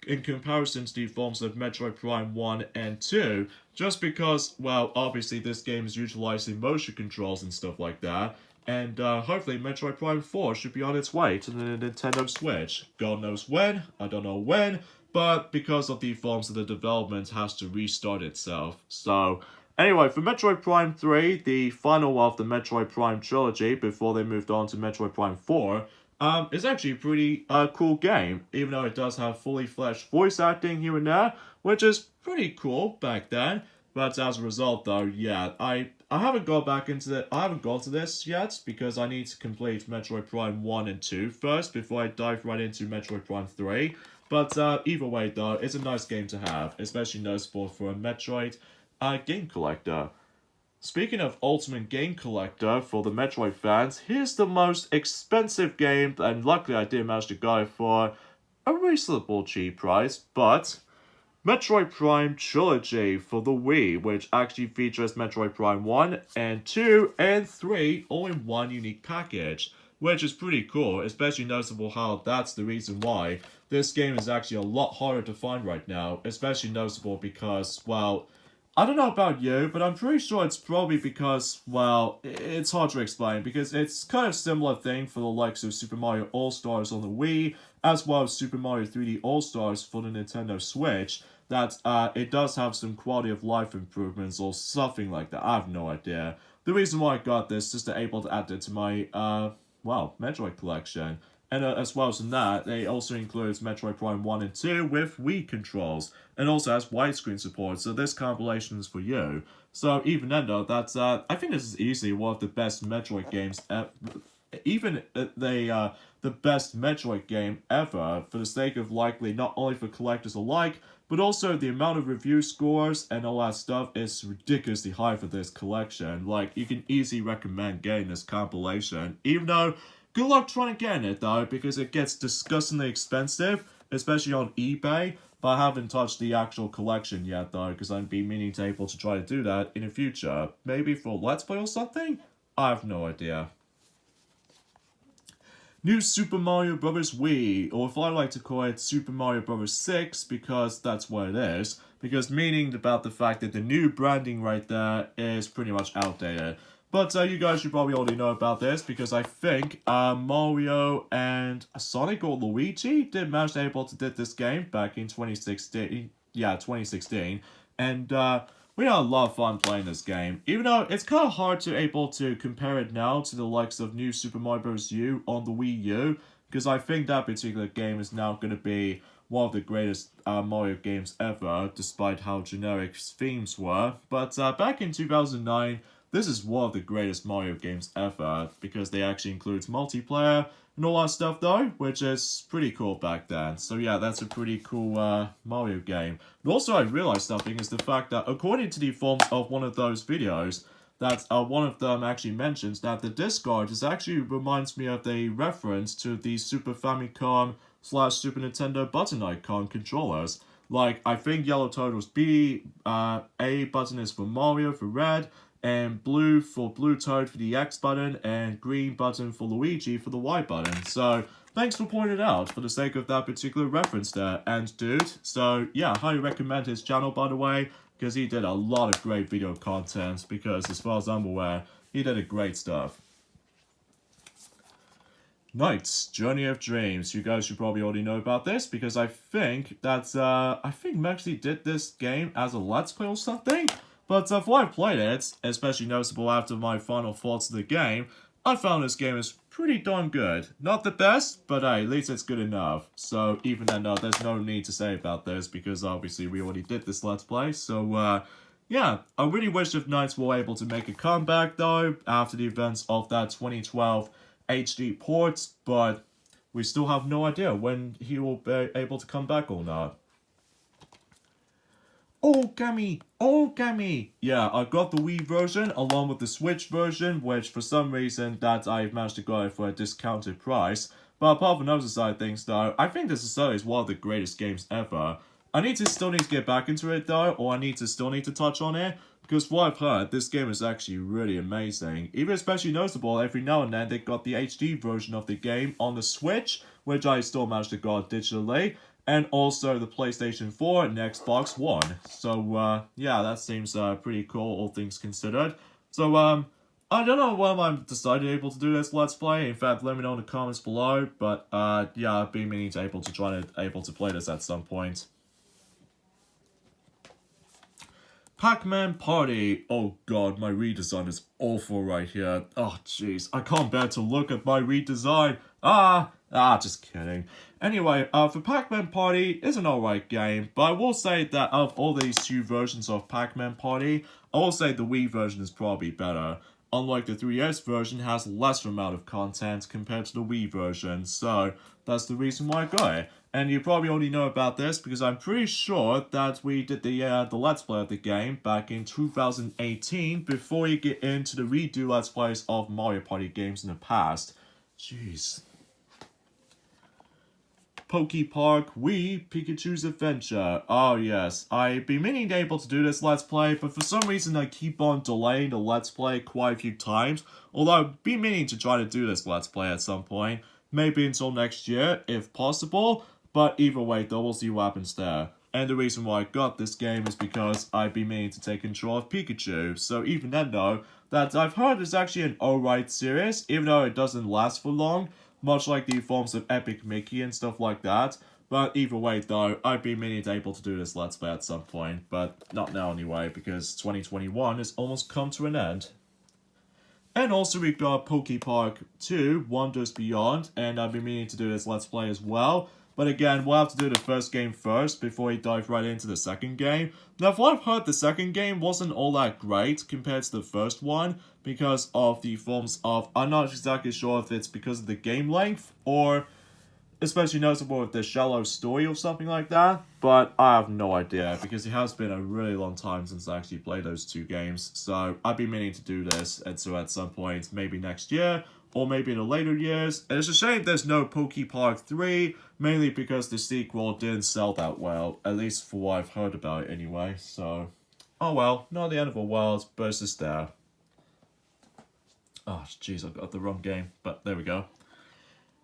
in comparison to the forms of Metroid Prime 1 and 2, just because, well, obviously this game is utilizing motion controls and stuff like that, and hopefully Metroid Prime 4 should be on its way to the Nintendo Switch. God knows when, I don't know when, but because of the forms of the development has to restart itself. So, anyway, for Metroid Prime 3, the final of the Metroid Prime trilogy before they moved on to Metroid Prime 4, it's actually a pretty cool game, even though it does have fully fledged voice acting here and there, which is pretty cool back then. But as a result, though, yeah, I haven't gone back into I haven't gone to this yet because I need to complete Metroid Prime 1 and 2 first before I dive right into Metroid Prime 3. But either way, though, it's a nice game to have, especially noticeable for a Metroid game collector. Speaking of Ultimate Game Collector for the Metroid fans, here's the most expensive game, and luckily I did manage to get it for a reasonable cheap price, but Metroid Prime Trilogy for the Wii, which actually features Metroid Prime 1 and 2 and 3 all in one unique package, which is pretty cool, especially noticeable how that's the reason why this game is actually a lot harder to find right now, especially noticeable because, well, I don't know about you, but I'm pretty sure it's probably because, well, it's hard to explain, because it's kind of similar thing for the likes of Super Mario All-Stars on the Wii, as well as Super Mario 3D All-Stars for the Nintendo Switch, that it does have some quality of life improvements or something like that. I have no idea. The reason why I got this is to able to add it to my, well, Metroid collection. And as well as that, it also includes Metroid Prime 1 and 2 with Wii controls, and also has widescreen support, so this compilation is for you. So even then though, that's, I think this is easily one of the best Metroid games ever. Even the best Metroid game ever, for the sake of likely not only for collectors alike, but also the amount of review scores and all that stuff is ridiculously high for this collection. Like, you can easily recommend getting this compilation, even though good luck trying to get it though, because it gets disgustingly expensive, especially on eBay. But I haven't touched the actual collection yet though, because I'd be meaning to able to try to do that in the future. Maybe for Let's Play or something? I have no idea. New Super Mario Bros. Wii, or if I like to call it Super Mario Bros. 6, because that's what it is, because meaning about the fact that the new branding right there is pretty much outdated. But you guys should probably already know about this, because I think Mario and Sonic or Luigi did manage to able to did this game back in 2016. Yeah, 2016. And we had a lot of fun playing this game, even though it's kind of hard to able to compare it now to the likes of New Super Mario Bros. U on the Wii U, because I think that particular game is now going to be one of the greatest Mario games ever, despite how generic themes were. But back in 2009, this is one of the greatest Mario games ever, because they actually includes multiplayer and all that stuff though, which is pretty cool back then. So yeah, that's a pretty cool Mario game. And also I realized something is the fact that according to the forms of one of those videos, that one of them actually mentions that the discard is actually reminds me of a reference to the Super Famicom / Super Nintendo button icon controllers. Like, I think yellow Toad was B, A button is for Mario for red, and blue for Blue Toad for the X button, and green button for Luigi for the Y button. So, thanks for pointing it out for the sake of that particular reference there, and dude. So, yeah, I highly recommend his channel, by the way, because he did a lot of great video content, because as far as I'm aware, he did a great stuff. Knights, Journey of Dreams. You guys should probably already know about this, because I think that, I think Max actually did this game as a Let's Play or something. But before I played it, especially noticeable after my final thoughts of the game, I found this game is pretty darn good. Not the best, but hey, at least it's good enough. So even then, there's no need to say about this, because obviously we already did this Let's Play. So yeah, I really wish if Knights were able to make a comeback though, after the events of that 2012 HD port, but we still have no idea when he will be able to come back or not. Origami! Yeah, I got the Wii version along with the Switch version, which for some reason that I've managed to get it for a discounted price. But apart from those side things though, I think this is one of the greatest games ever. I still need to get back into it though, or I still need to touch on it, because what I've heard, this game is actually really amazing. Even especially noticeable, every now and then they got the HD version of the game on the Switch, which I still managed to get digitally, and also the PlayStation 4 and Xbox One. So, yeah, that seems pretty cool, all things considered. So, I don't know when I'm decided able to do this Let's Play. In fact, let me know in the comments below. But, yeah, I've been meaning to able to play this at some point. Pac-Man Party. Oh god, my redesign is awful right here. Oh jeez, I can't bear to look at my redesign. Just kidding. Anyway, for Pac-Man Party is an alright game, but I will say that of all these two versions of Pac-Man Party, I will say the Wii version is probably better. Unlike the 3DS version, has less amount of content compared to the Wii version, so that's the reason why I got it. And you probably already know about this, because I'm pretty sure that we did the Let's Play of the game back in 2018, before you get into the redo Let's Plays of Mario Party games in the past. Jeez. Park Wii Pikachu's Adventure. Oh yes, I've been meaning to able to do this Let's Play, but for some reason I keep on delaying the Let's Play quite a few times. Although I've been meaning to try to do this Let's Play at some point. Maybe until next year, if possible. But either way, though, we'll see what happens there. And the reason why I got this game is because I've been meaning to take control of Pikachu. So even then though, that I've heard is actually an alright series, even though it doesn't last for long, much like the forms of Epic Mickey and stuff like that. But either way though, I've been meaning to able to do this Let's Play at some point, but not now anyway, because 2021 has almost come to an end. And also we've got Park 2, Wonders Beyond, and I've been meaning to do this Let's Play as well. But again, we'll have to do the first game first before we dive right into the second game. Now, from what I've heard, the second game wasn't all that great compared to the first one because of the forms of... I'm not exactly sure if it's because of the game length or especially noticeable with the shallow story or something like that. But I have no idea because it has been a really long time since I actually played those two games. So I've been meaning to do this, and so at some point, maybe next year, or maybe in the later years. And it's a shame there's no Park 3, mainly because the sequel didn't sell that well, at least for what I've heard about it anyway, so... Oh well, not the end of the world, but it's just there. Oh, jeez, I got the wrong game, but there we go.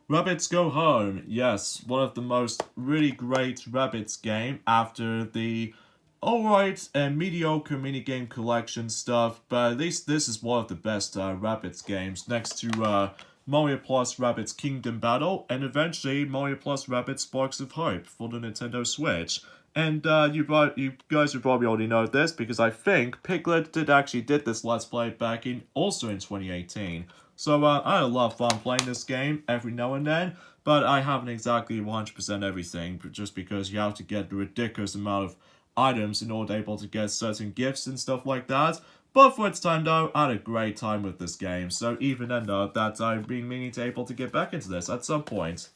Rabbids Go Home, yes, one of the most really great Rabbids game after the alright and mediocre minigame collection stuff, but at least this is one of the best Rabbids games, next to Mario Plus Rabbids Kingdom Battle, and eventually Mario Plus Rabbids Sparks of Hope for the Nintendo Switch. And you guys would probably already know this, because I think Piglet did this Let's Play back also in 2018. So I had a lot of fun playing this game every now and then, but I haven't exactly 100% everything, just because you have to get the ridiculous amount of items in order to able to get certain gifts and stuff like that. But for its time though, I had a great time with this game, so even then though, that I've been meaning to able to get back into this at some point.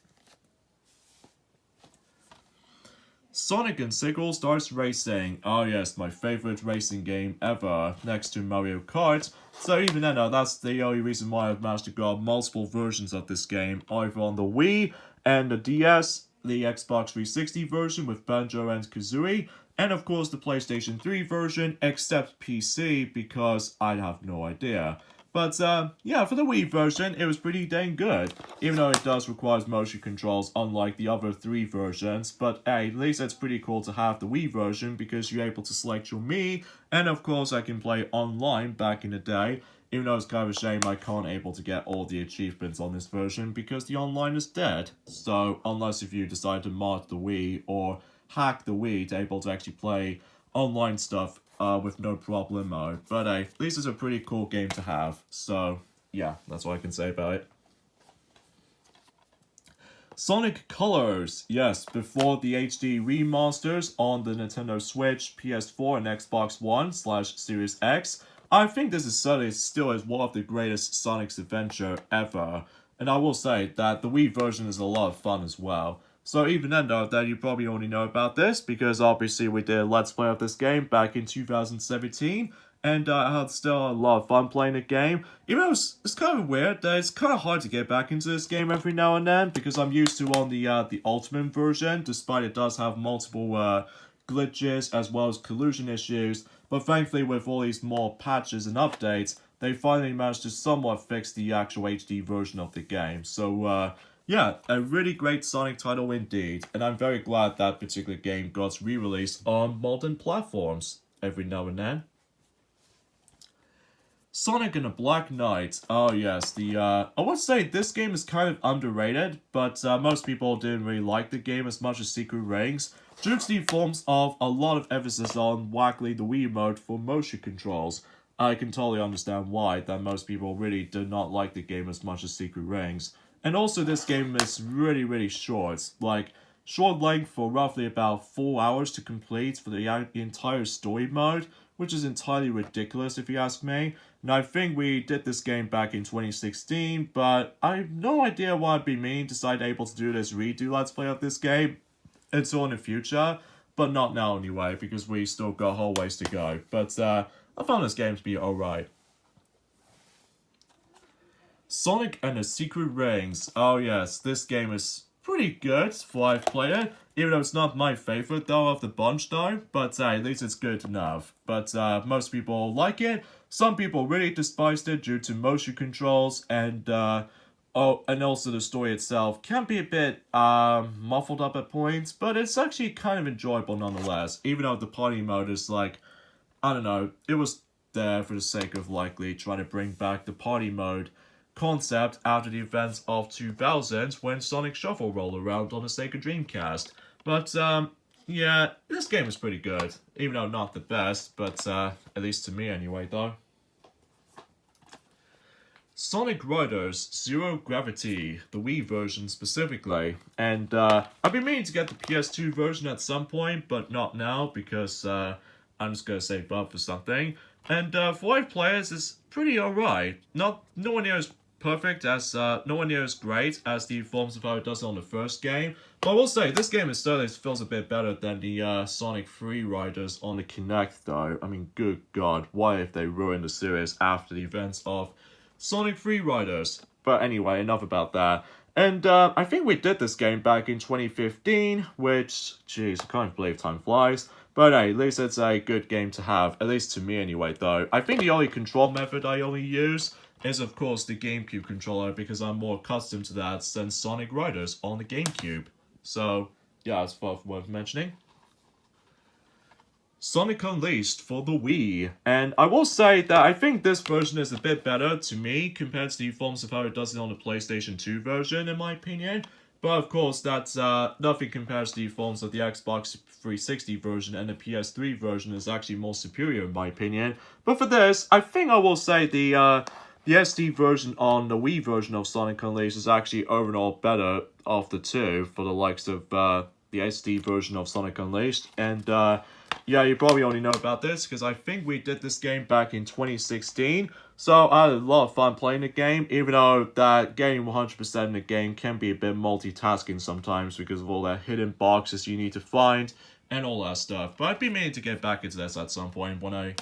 Sonic and Sickle Stars Racing. Oh yes, my favorite racing game ever, next to Mario Kart. So even then though, that's the only reason why I've managed to grab multiple versions of this game, either on the Wii and the DS, the Xbox 360 version with Banjo and Kazooie, and of course the PlayStation 3 version, except PC, because I have no idea. But yeah, for the Wii version, it was pretty dang good, even though it does require motion controls unlike the other three versions. But hey, at least it's pretty cool to have the Wii version because you're able to select your Mii, and of course I can play online back in the day, even though it's kind of a shame I can't able to get all the achievements on this version because the online is dead. So unless if you decide to mod the Wii or hack the Wii to able to actually play online stuff with no problemo. But hey, at least it's a pretty cool game to have. So yeah, that's what I can say about it. Sonic Colors, yes, before the HD remasters on the Nintendo Switch, PS4, and Xbox One/Series X, I think this is certainly still is one of the greatest Sonic's Adventure ever. And I will say that the Wii version is a lot of fun as well. So even then though, that you probably already know about this, because obviously we did a Let's Play of this game back in 2017, and I had still a lot of fun playing the game. Even though it's kind of weird that it's kind of hard to get back into this game every now and then, because I'm used to on the Ultimate version, despite it does have multiple glitches as well as collusion issues. But thankfully with all these more patches and updates, they finally managed to somewhat fix the actual HD version of the game. So yeah, a really great Sonic title indeed, and I'm very glad that particular game got re-released on modern platforms every now and then. Sonic and the Black Knight. Oh yes, I would say this game is kind of underrated, but most people didn't really like the game as much as Secret Rings, due to the forms of a lot of emphasis on wackly the Wii mode for motion controls. I can totally understand why, that most people really did not like the game as much as Secret Rings. And also this game is really short, like short length for roughly about 4 hours to complete for the entire story mode, which is entirely ridiculous if you ask me. And I think we did this game back in 2016, but I have no idea why I'd be meaning to decide able to do this redo Let's Play of this game until in the future, but not now anyway, because we still got a whole ways to go. But I found this game to be alright. Sonic and the Secret Rings. Oh yes, this game is pretty good for I've played it. Even though it's not my favorite though of the bunch though, but at least it's good enough. But most people like it. Some people really despised it due to motion controls and also the story itself can be a bit muffled up at points, but it's actually kind of enjoyable nonetheless. Even though the party mode is like, I don't know, it was there for the sake of likely trying to bring back the party mode concept after the events of 2000 when Sonic Shuffle rolled around on the Sega Dreamcast. But, yeah, this game is pretty good. Even though not the best, but, at least to me anyway, though. Sonic Riders Zero Gravity, the Wii version specifically. And, I've been meaning to get the PS2 version at some point, but not now, because, I'm just gonna save up for something. And, for 5 players, it's pretty alright. No one near as perfect as, no one near as great as the forms of how it does it on the first game. But I will say, this game is certainly feels a bit better than the Sonic Free Riders on the Kinect, though. I mean, good God, why if they ruined the series after the events of Sonic Free Riders? But anyway, enough about that. And I think we did this game back in 2015, which, jeez, I can't believe time flies. But hey, at least it's a good game to have, at least to me anyway, though. I think the only control method I only use is, of course, the GameCube controller, because I'm more accustomed to that than Sonic Riders on the GameCube. So, yeah, it's worth mentioning. Sonic Unleashed for the Wii. And I will say that I think this version is a bit better to me compared to the forms of how it does it on the PlayStation 2 version, in my opinion. But of course, that's nothing compared to the forms of the Xbox 360 version, and the PS3 version is actually more superior in my opinion. But for this, I think I will say the SD version on the Wii version of Sonic Unleashed is actually overall better of the two for the likes of the SD version of Sonic Unleashed. And yeah, you probably only know about this because I think we did this game back in 2016. So I had a lot of fun playing the game, even though that getting 100% in the game can be a bit multitasking sometimes because of all the hidden boxes you need to find and all that stuff. But I'd be meaning to get back into this at some point when I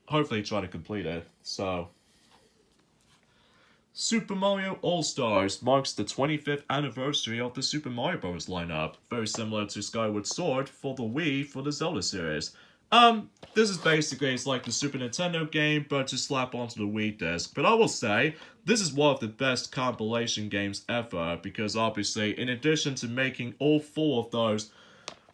hopefully try to complete it. So, Super Mario All-Stars marks the 25th anniversary of the Super Mario Bros. Lineup, very similar to Skyward Sword for the Wii for the Zelda series. This is basically, it's like the Super Nintendo game, but to slap onto the Wii disc. But I will say, this is one of the best compilation games ever, because obviously, in addition to making all 4 of those,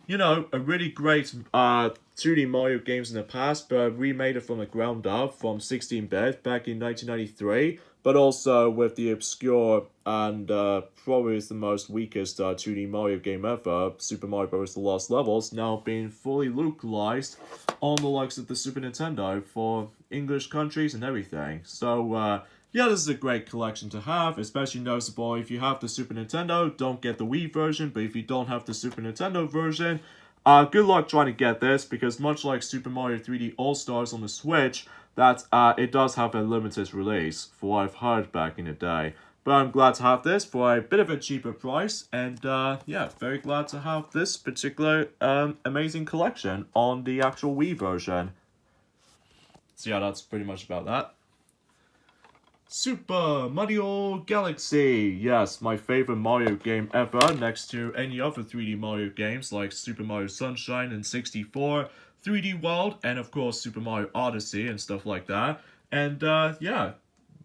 you know, a really great 2D Mario games in the past, but remade it from the ground up from 16-bit back in 1993, but also with the obscure and probably the most weakest 2D Mario game ever, Super Mario Bros. The Lost Levels, now being fully localized on the likes of the Super Nintendo for English countries and everything. So, yeah, this is a great collection to have, especially noticeable if you have the Super Nintendo, don't get the Wii version, but if you don't have the Super Nintendo version, good luck trying to get this, because much like Super Mario 3D All-Stars on the Switch, that it does have a limited release, for what I've heard back in the day. But I'm glad to have this for a bit of a cheaper price, and yeah, very glad to have this particular amazing collection on the actual Wii version. So yeah, that's pretty much about that. Super Mario Galaxy! Yes, my favorite Mario game ever, next to any other 3D Mario games like Super Mario Sunshine and 64, 3D World, and of course Super Mario Odyssey and stuff like that. And yeah,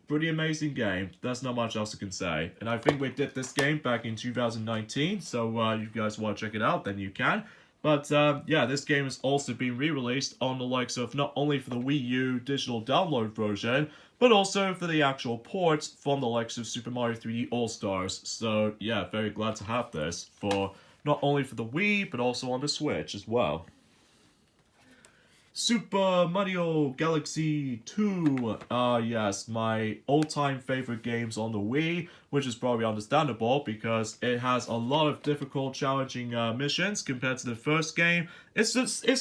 pretty amazing game. There's not much else I can say. And I think we did this game back in 2019, so if you guys want to check it out, then you can. But yeah, this game has also been re-released on the likes of not only for the Wii U digital download version, but also for the actual ports from the likes of Super Mario 3D All-Stars. So yeah, very glad to have this for not only for the Wii, but also on the Switch as well. Super Mario Galaxy 2. Yes, my all-time favorite games on the Wii, which is probably understandable because it has a lot of difficult, challenging missions compared to the first game. It's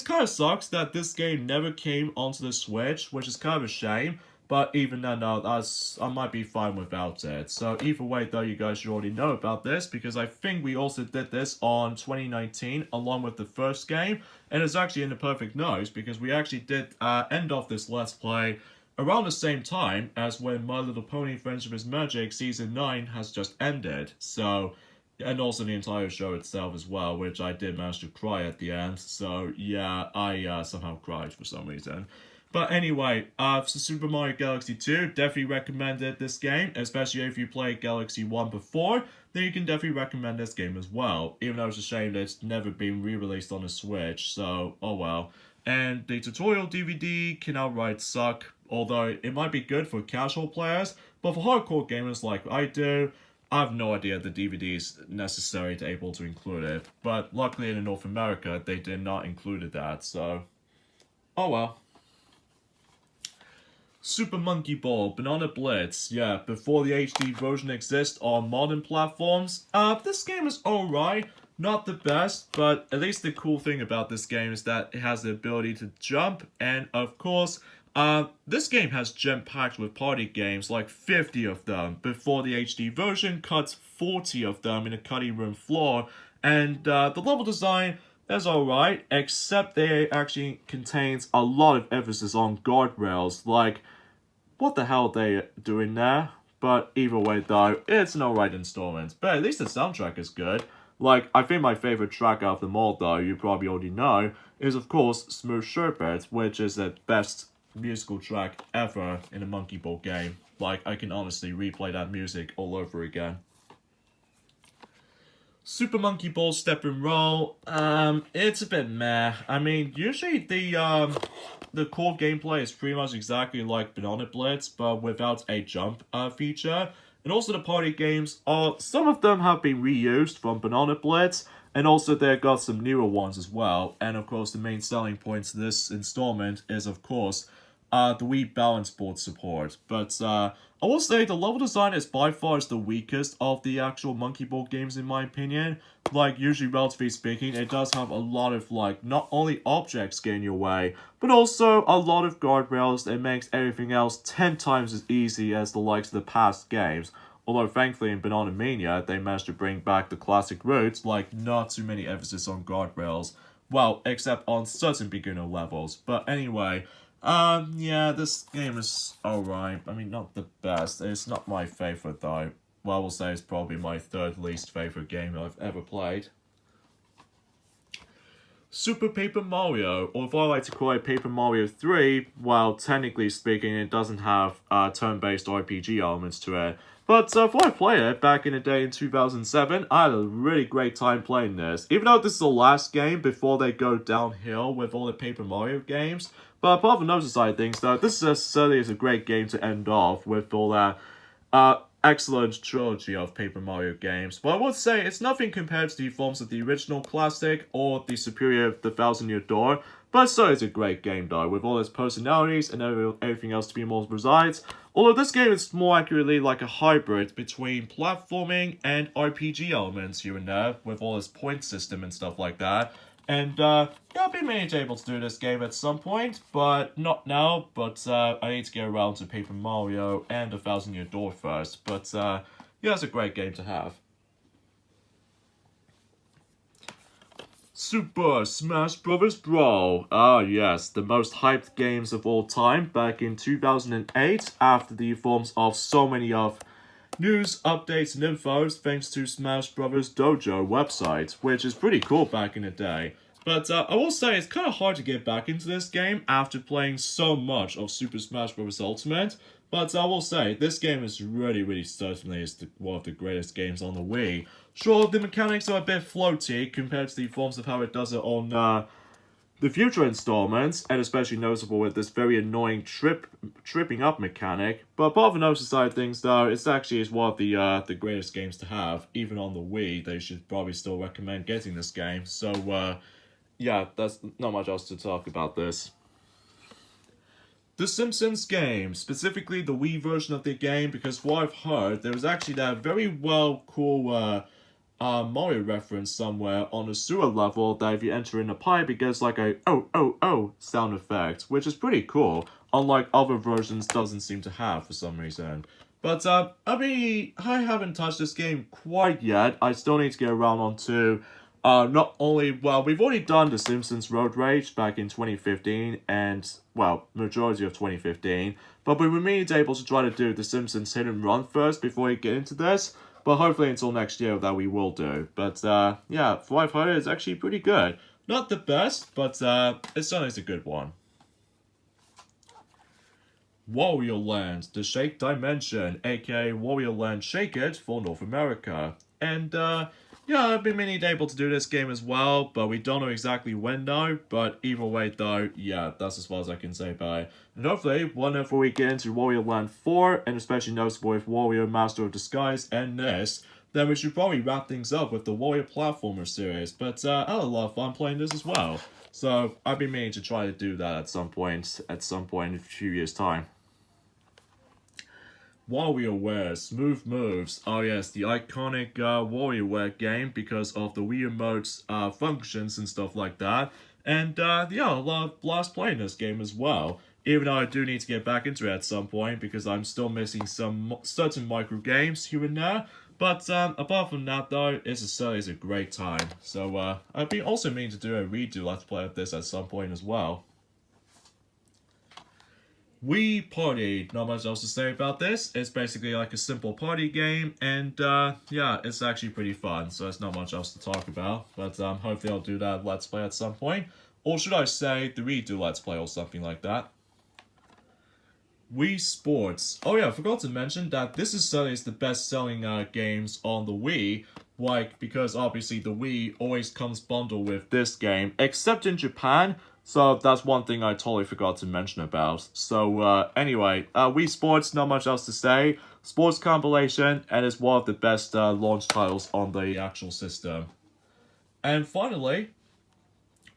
kind of sucks that this game never came onto the Switch, which is kind of a shame. But even then, I might be fine without it. So either way, though, you guys should already know about this, because I think we also did this on 2019 along with the first game. And it's actually in the perfect nose, because we actually did end off this Let's Play around the same time as when My Little Pony Friendship is Magic Season 9 has just ended. So and also the entire show itself as well, which I did manage to cry at the end. So yeah, I somehow cried for some reason. But anyway, for Super Mario Galaxy 2, definitely recommended this game, especially if you played Galaxy 1 before, then you can definitely recommend this game as well, even though it's a shame that it's never been re-released on the Switch, so oh well. And the tutorial DVD can outright suck, although it might be good for casual players, but for hardcore gamers like I do, I have no idea the DVD is necessary to able to include it, but luckily in North America they did not include that, so oh well. Super Monkey Ball, Banana Blitz, yeah, before the HD version exists on modern platforms. This game is alright, not the best, but at least the cool thing about this game is that it has the ability to jump, and of course, this game has gem-packed with party games, like 50 of them, before the HD version cuts 40 of them in a cutting room floor, and the level design is alright, except it actually contains a lot of emphasis on guardrails, like, what the hell are they doing there? But either way though, it's an alright installment. But at least the soundtrack is good. Like, I think my favorite track out of them all though, you probably already know, is of course Smooth Sherbet, which is the best musical track ever in a Monkey Ball game. Like, I can honestly replay that music all over again. Super Monkey Ball Step and Roll, it's a bit meh. I mean, usually the core gameplay is pretty much exactly like Banana Blitz, but without a jump feature. And also the party games, some of them have been reused from Banana Blitz, and also they've got some newer ones as well. And of course, the main selling point to this installment is, of course, the Wii balance board support. But I will say the level design is by far the weakest of the actual Monkey Ball games in my opinion. Like, usually relatively speaking, it does have a lot of, like, not only objects getting your way, but also a lot of guardrails that makes everything else 10 times as easy as the likes of the past games. Although thankfully in Banana Mania, they managed to bring back the classic roots, like not too many emphasis on guardrails. Well, except on certain beginner levels. But anyway, yeah, this game is alright. I mean, not the best. It's not my favorite, though. Well, I will say it's probably my third least favorite game I've ever played. Super Paper Mario, or if I like to call it Paper Mario 3, well, technically speaking, it doesn't have turn-based RPG elements to it. But before I played it, back in the day in 2007, I had a really great time playing this. Even though this is the last game before they go downhill with all the Paper Mario games. But apart from those side of things, though, this certainly is a great game to end off with all that excellent trilogy of Paper Mario games. But I would say it's nothing compared to the forms of the original classic or the superior The Thousand Year Door, but so it's a great game though, with all its personalities and everything else to be more precise. Although this game is more accurately like a hybrid between platforming and RPG elements here and there, with all its point system and stuff like that. And yeah, I've been meaning to able to do this game at some point, but not now. But I need to get around to Paper Mario and The Thousand Year Door first. But yeah, it's a great game to have. Super Smash Bros. Brawl. Ah yes, the most hyped games of all time back in 2008 after the forms of so many of news, updates, and infos thanks to Smash Bros. Dojo website, which is pretty cool back in the day. But I will say it's kind of hard to get back into this game after playing so much of Super Smash Bros. Ultimate. But I will say, this game is really certainly one of the greatest games on the Wii. Sure, the mechanics are a bit floaty compared to the forms of how it does it on the future installments, and especially noticeable with this very annoying tripping up mechanic. But apart from those side of things, though, it's actually one of the greatest games to have. Even on the Wii, they should probably still recommend getting this game. So, yeah, that's not much else to talk about this. The Simpsons game, specifically the Wii version of the game, because what I've heard, there was actually that very cool Mario reference somewhere on a sewer level that if you enter in a pipe, it gets like a oh sound effect, which is pretty cool, unlike other versions doesn't seem to have for some reason. But, I mean, I haven't touched this game quite yet. I still need to get around onto not only, well, we've already done The Simpsons Road Rage back in 2015, and, well, majority of 2015, but we were mainly able to try to do The Simpsons Hit and Run first before we get into this. But hopefully until next year that we will do. But yeah, 500 is actually pretty good. Not the best, but it's always a good one. Wario Land, the Shake Dimension, aka Wario Land Shake It for North America. And yeah, I've been meaning to able to do this game as well, but we don't know exactly when though. But either way though, yeah, that's as far as I can say about it. And hopefully, whenever we get into Wario Land 4, and especially noticeable with Wario Master of Disguise and this, then we should probably wrap things up with the Wario Platformer series. But I had a lot of fun playing this as well. So I've been meaning to try to do that at some point in a few years' time. WiiWare Smooth Moves. Oh yes, the iconic WiiWare game because of the Wii Remote's functions and stuff like that. And yeah, a lot of blast playing this game as well. Even though I do need to get back into it at some point because I'm still missing some certain micro games here and there. But apart from that though, it's a great time. So I've been also meaning to do a redo Let's Play of this at some point as well. Wii Party, not much else to say about this. It's basically like a simple party game, and yeah, it's actually pretty fun, so there's not much else to talk about. But hopefully I'll do that Let's Play at some point. Or should I say, the redo Let's Play or something like that. Wii Sports. Oh yeah, I forgot to mention that this is certainly the best-selling games on the Wii. Like, because obviously the Wii always comes bundled with this game, except in Japan. So that's one thing I totally forgot to mention about. So anyway, Wii Sports, not much else to say. Sports compilation, and it's one of the best launch titles on the actual system. And finally,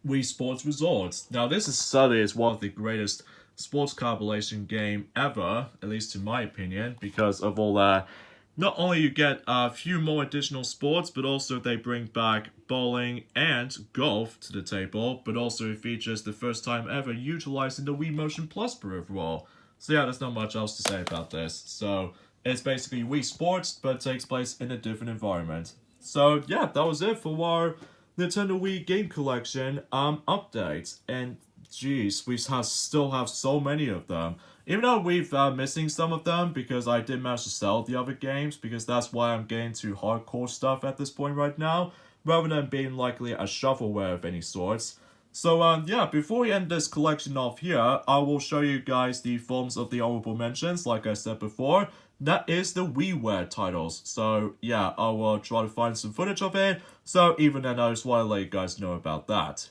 Wii Sports Resorts. Now this is certainly one of the greatest sports compilation game ever, at least in my opinion, because of all that. Not only you get a few more additional sports, but also they bring back bowling and golf to the table, but also it features the first time ever utilizing the Wii Motion Plus peripheral. So yeah, there's not much else to say about this. So it's basically Wii Sports, but it takes place in a different environment. So yeah, that was it for our Nintendo Wii game collection updates. And geez, we still have so many of them. Even though we've missing some of them because I did manage to sell the other games, because that's why I'm getting to hardcore stuff at this point right now, rather than being likely a shovelware of any sorts. So yeah, before we end this collection off here, I will show you guys the forms of the honorable mentions, like I said before. That is the WiiWare titles. So yeah, I will try to find some footage of it, so even then I just want to let you guys know about that.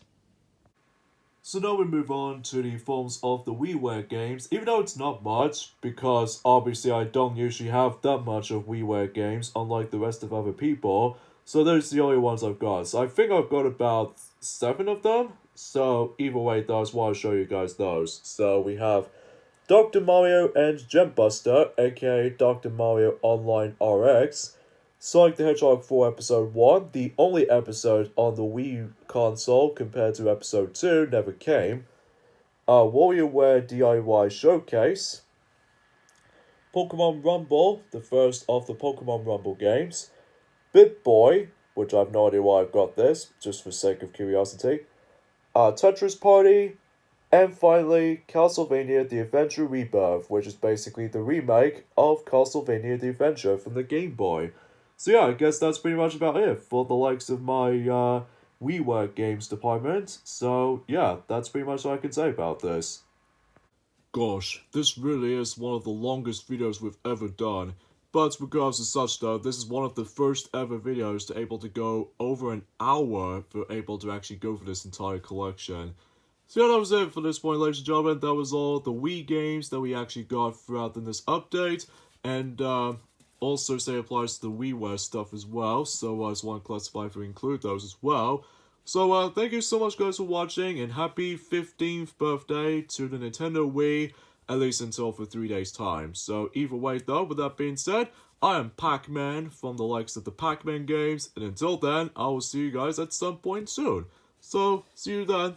So now we move on to the forms of the WiiWare games, even though it's not much, because obviously I don't usually have that much of WiiWare games, unlike the rest of other people, so those are the only ones I've got. So I think I've got about 7 of them, so either way, that's why I'll show you guys those. So we have Dr. Mario and Gem Buster, aka Dr. Mario Online RX, Sonic the Hedgehog 4 Episode 1, the only episode on the Wii console compared to Episode 2, never came. WarioWare DIY Showcase. Pokemon Rumble, the first of the Pokemon Rumble games. BitBoy, which I have no idea why I've got this, just for sake of curiosity. Tetris Party. And finally, Castlevania The Adventure Rebirth, which is basically the remake of Castlevania The Adventure from the Game Boy. So yeah, I guess that's pretty much about it for the likes of my WiiWare games department. So yeah, that's pretty much all I can say about this. Gosh, this really is one of the longest videos we've ever done. But regardless of such though, this is one of the first ever videos to able to go over an hour for able to actually go for this entire collection. So yeah, that was it for this point, ladies and gentlemen. That was all the Wii games that we actually got throughout in this update. And also say applies to the WiiWare stuff as well, so I just want to classify to include those as well. So thank you so much guys for watching, and happy 15th birthday to the Nintendo Wii, at least until for 3 days time. So either way though, with that being said, I am Pac-Man from the likes of the Pac-Man games, and until then, I will see you guys at some point soon. So, see you then.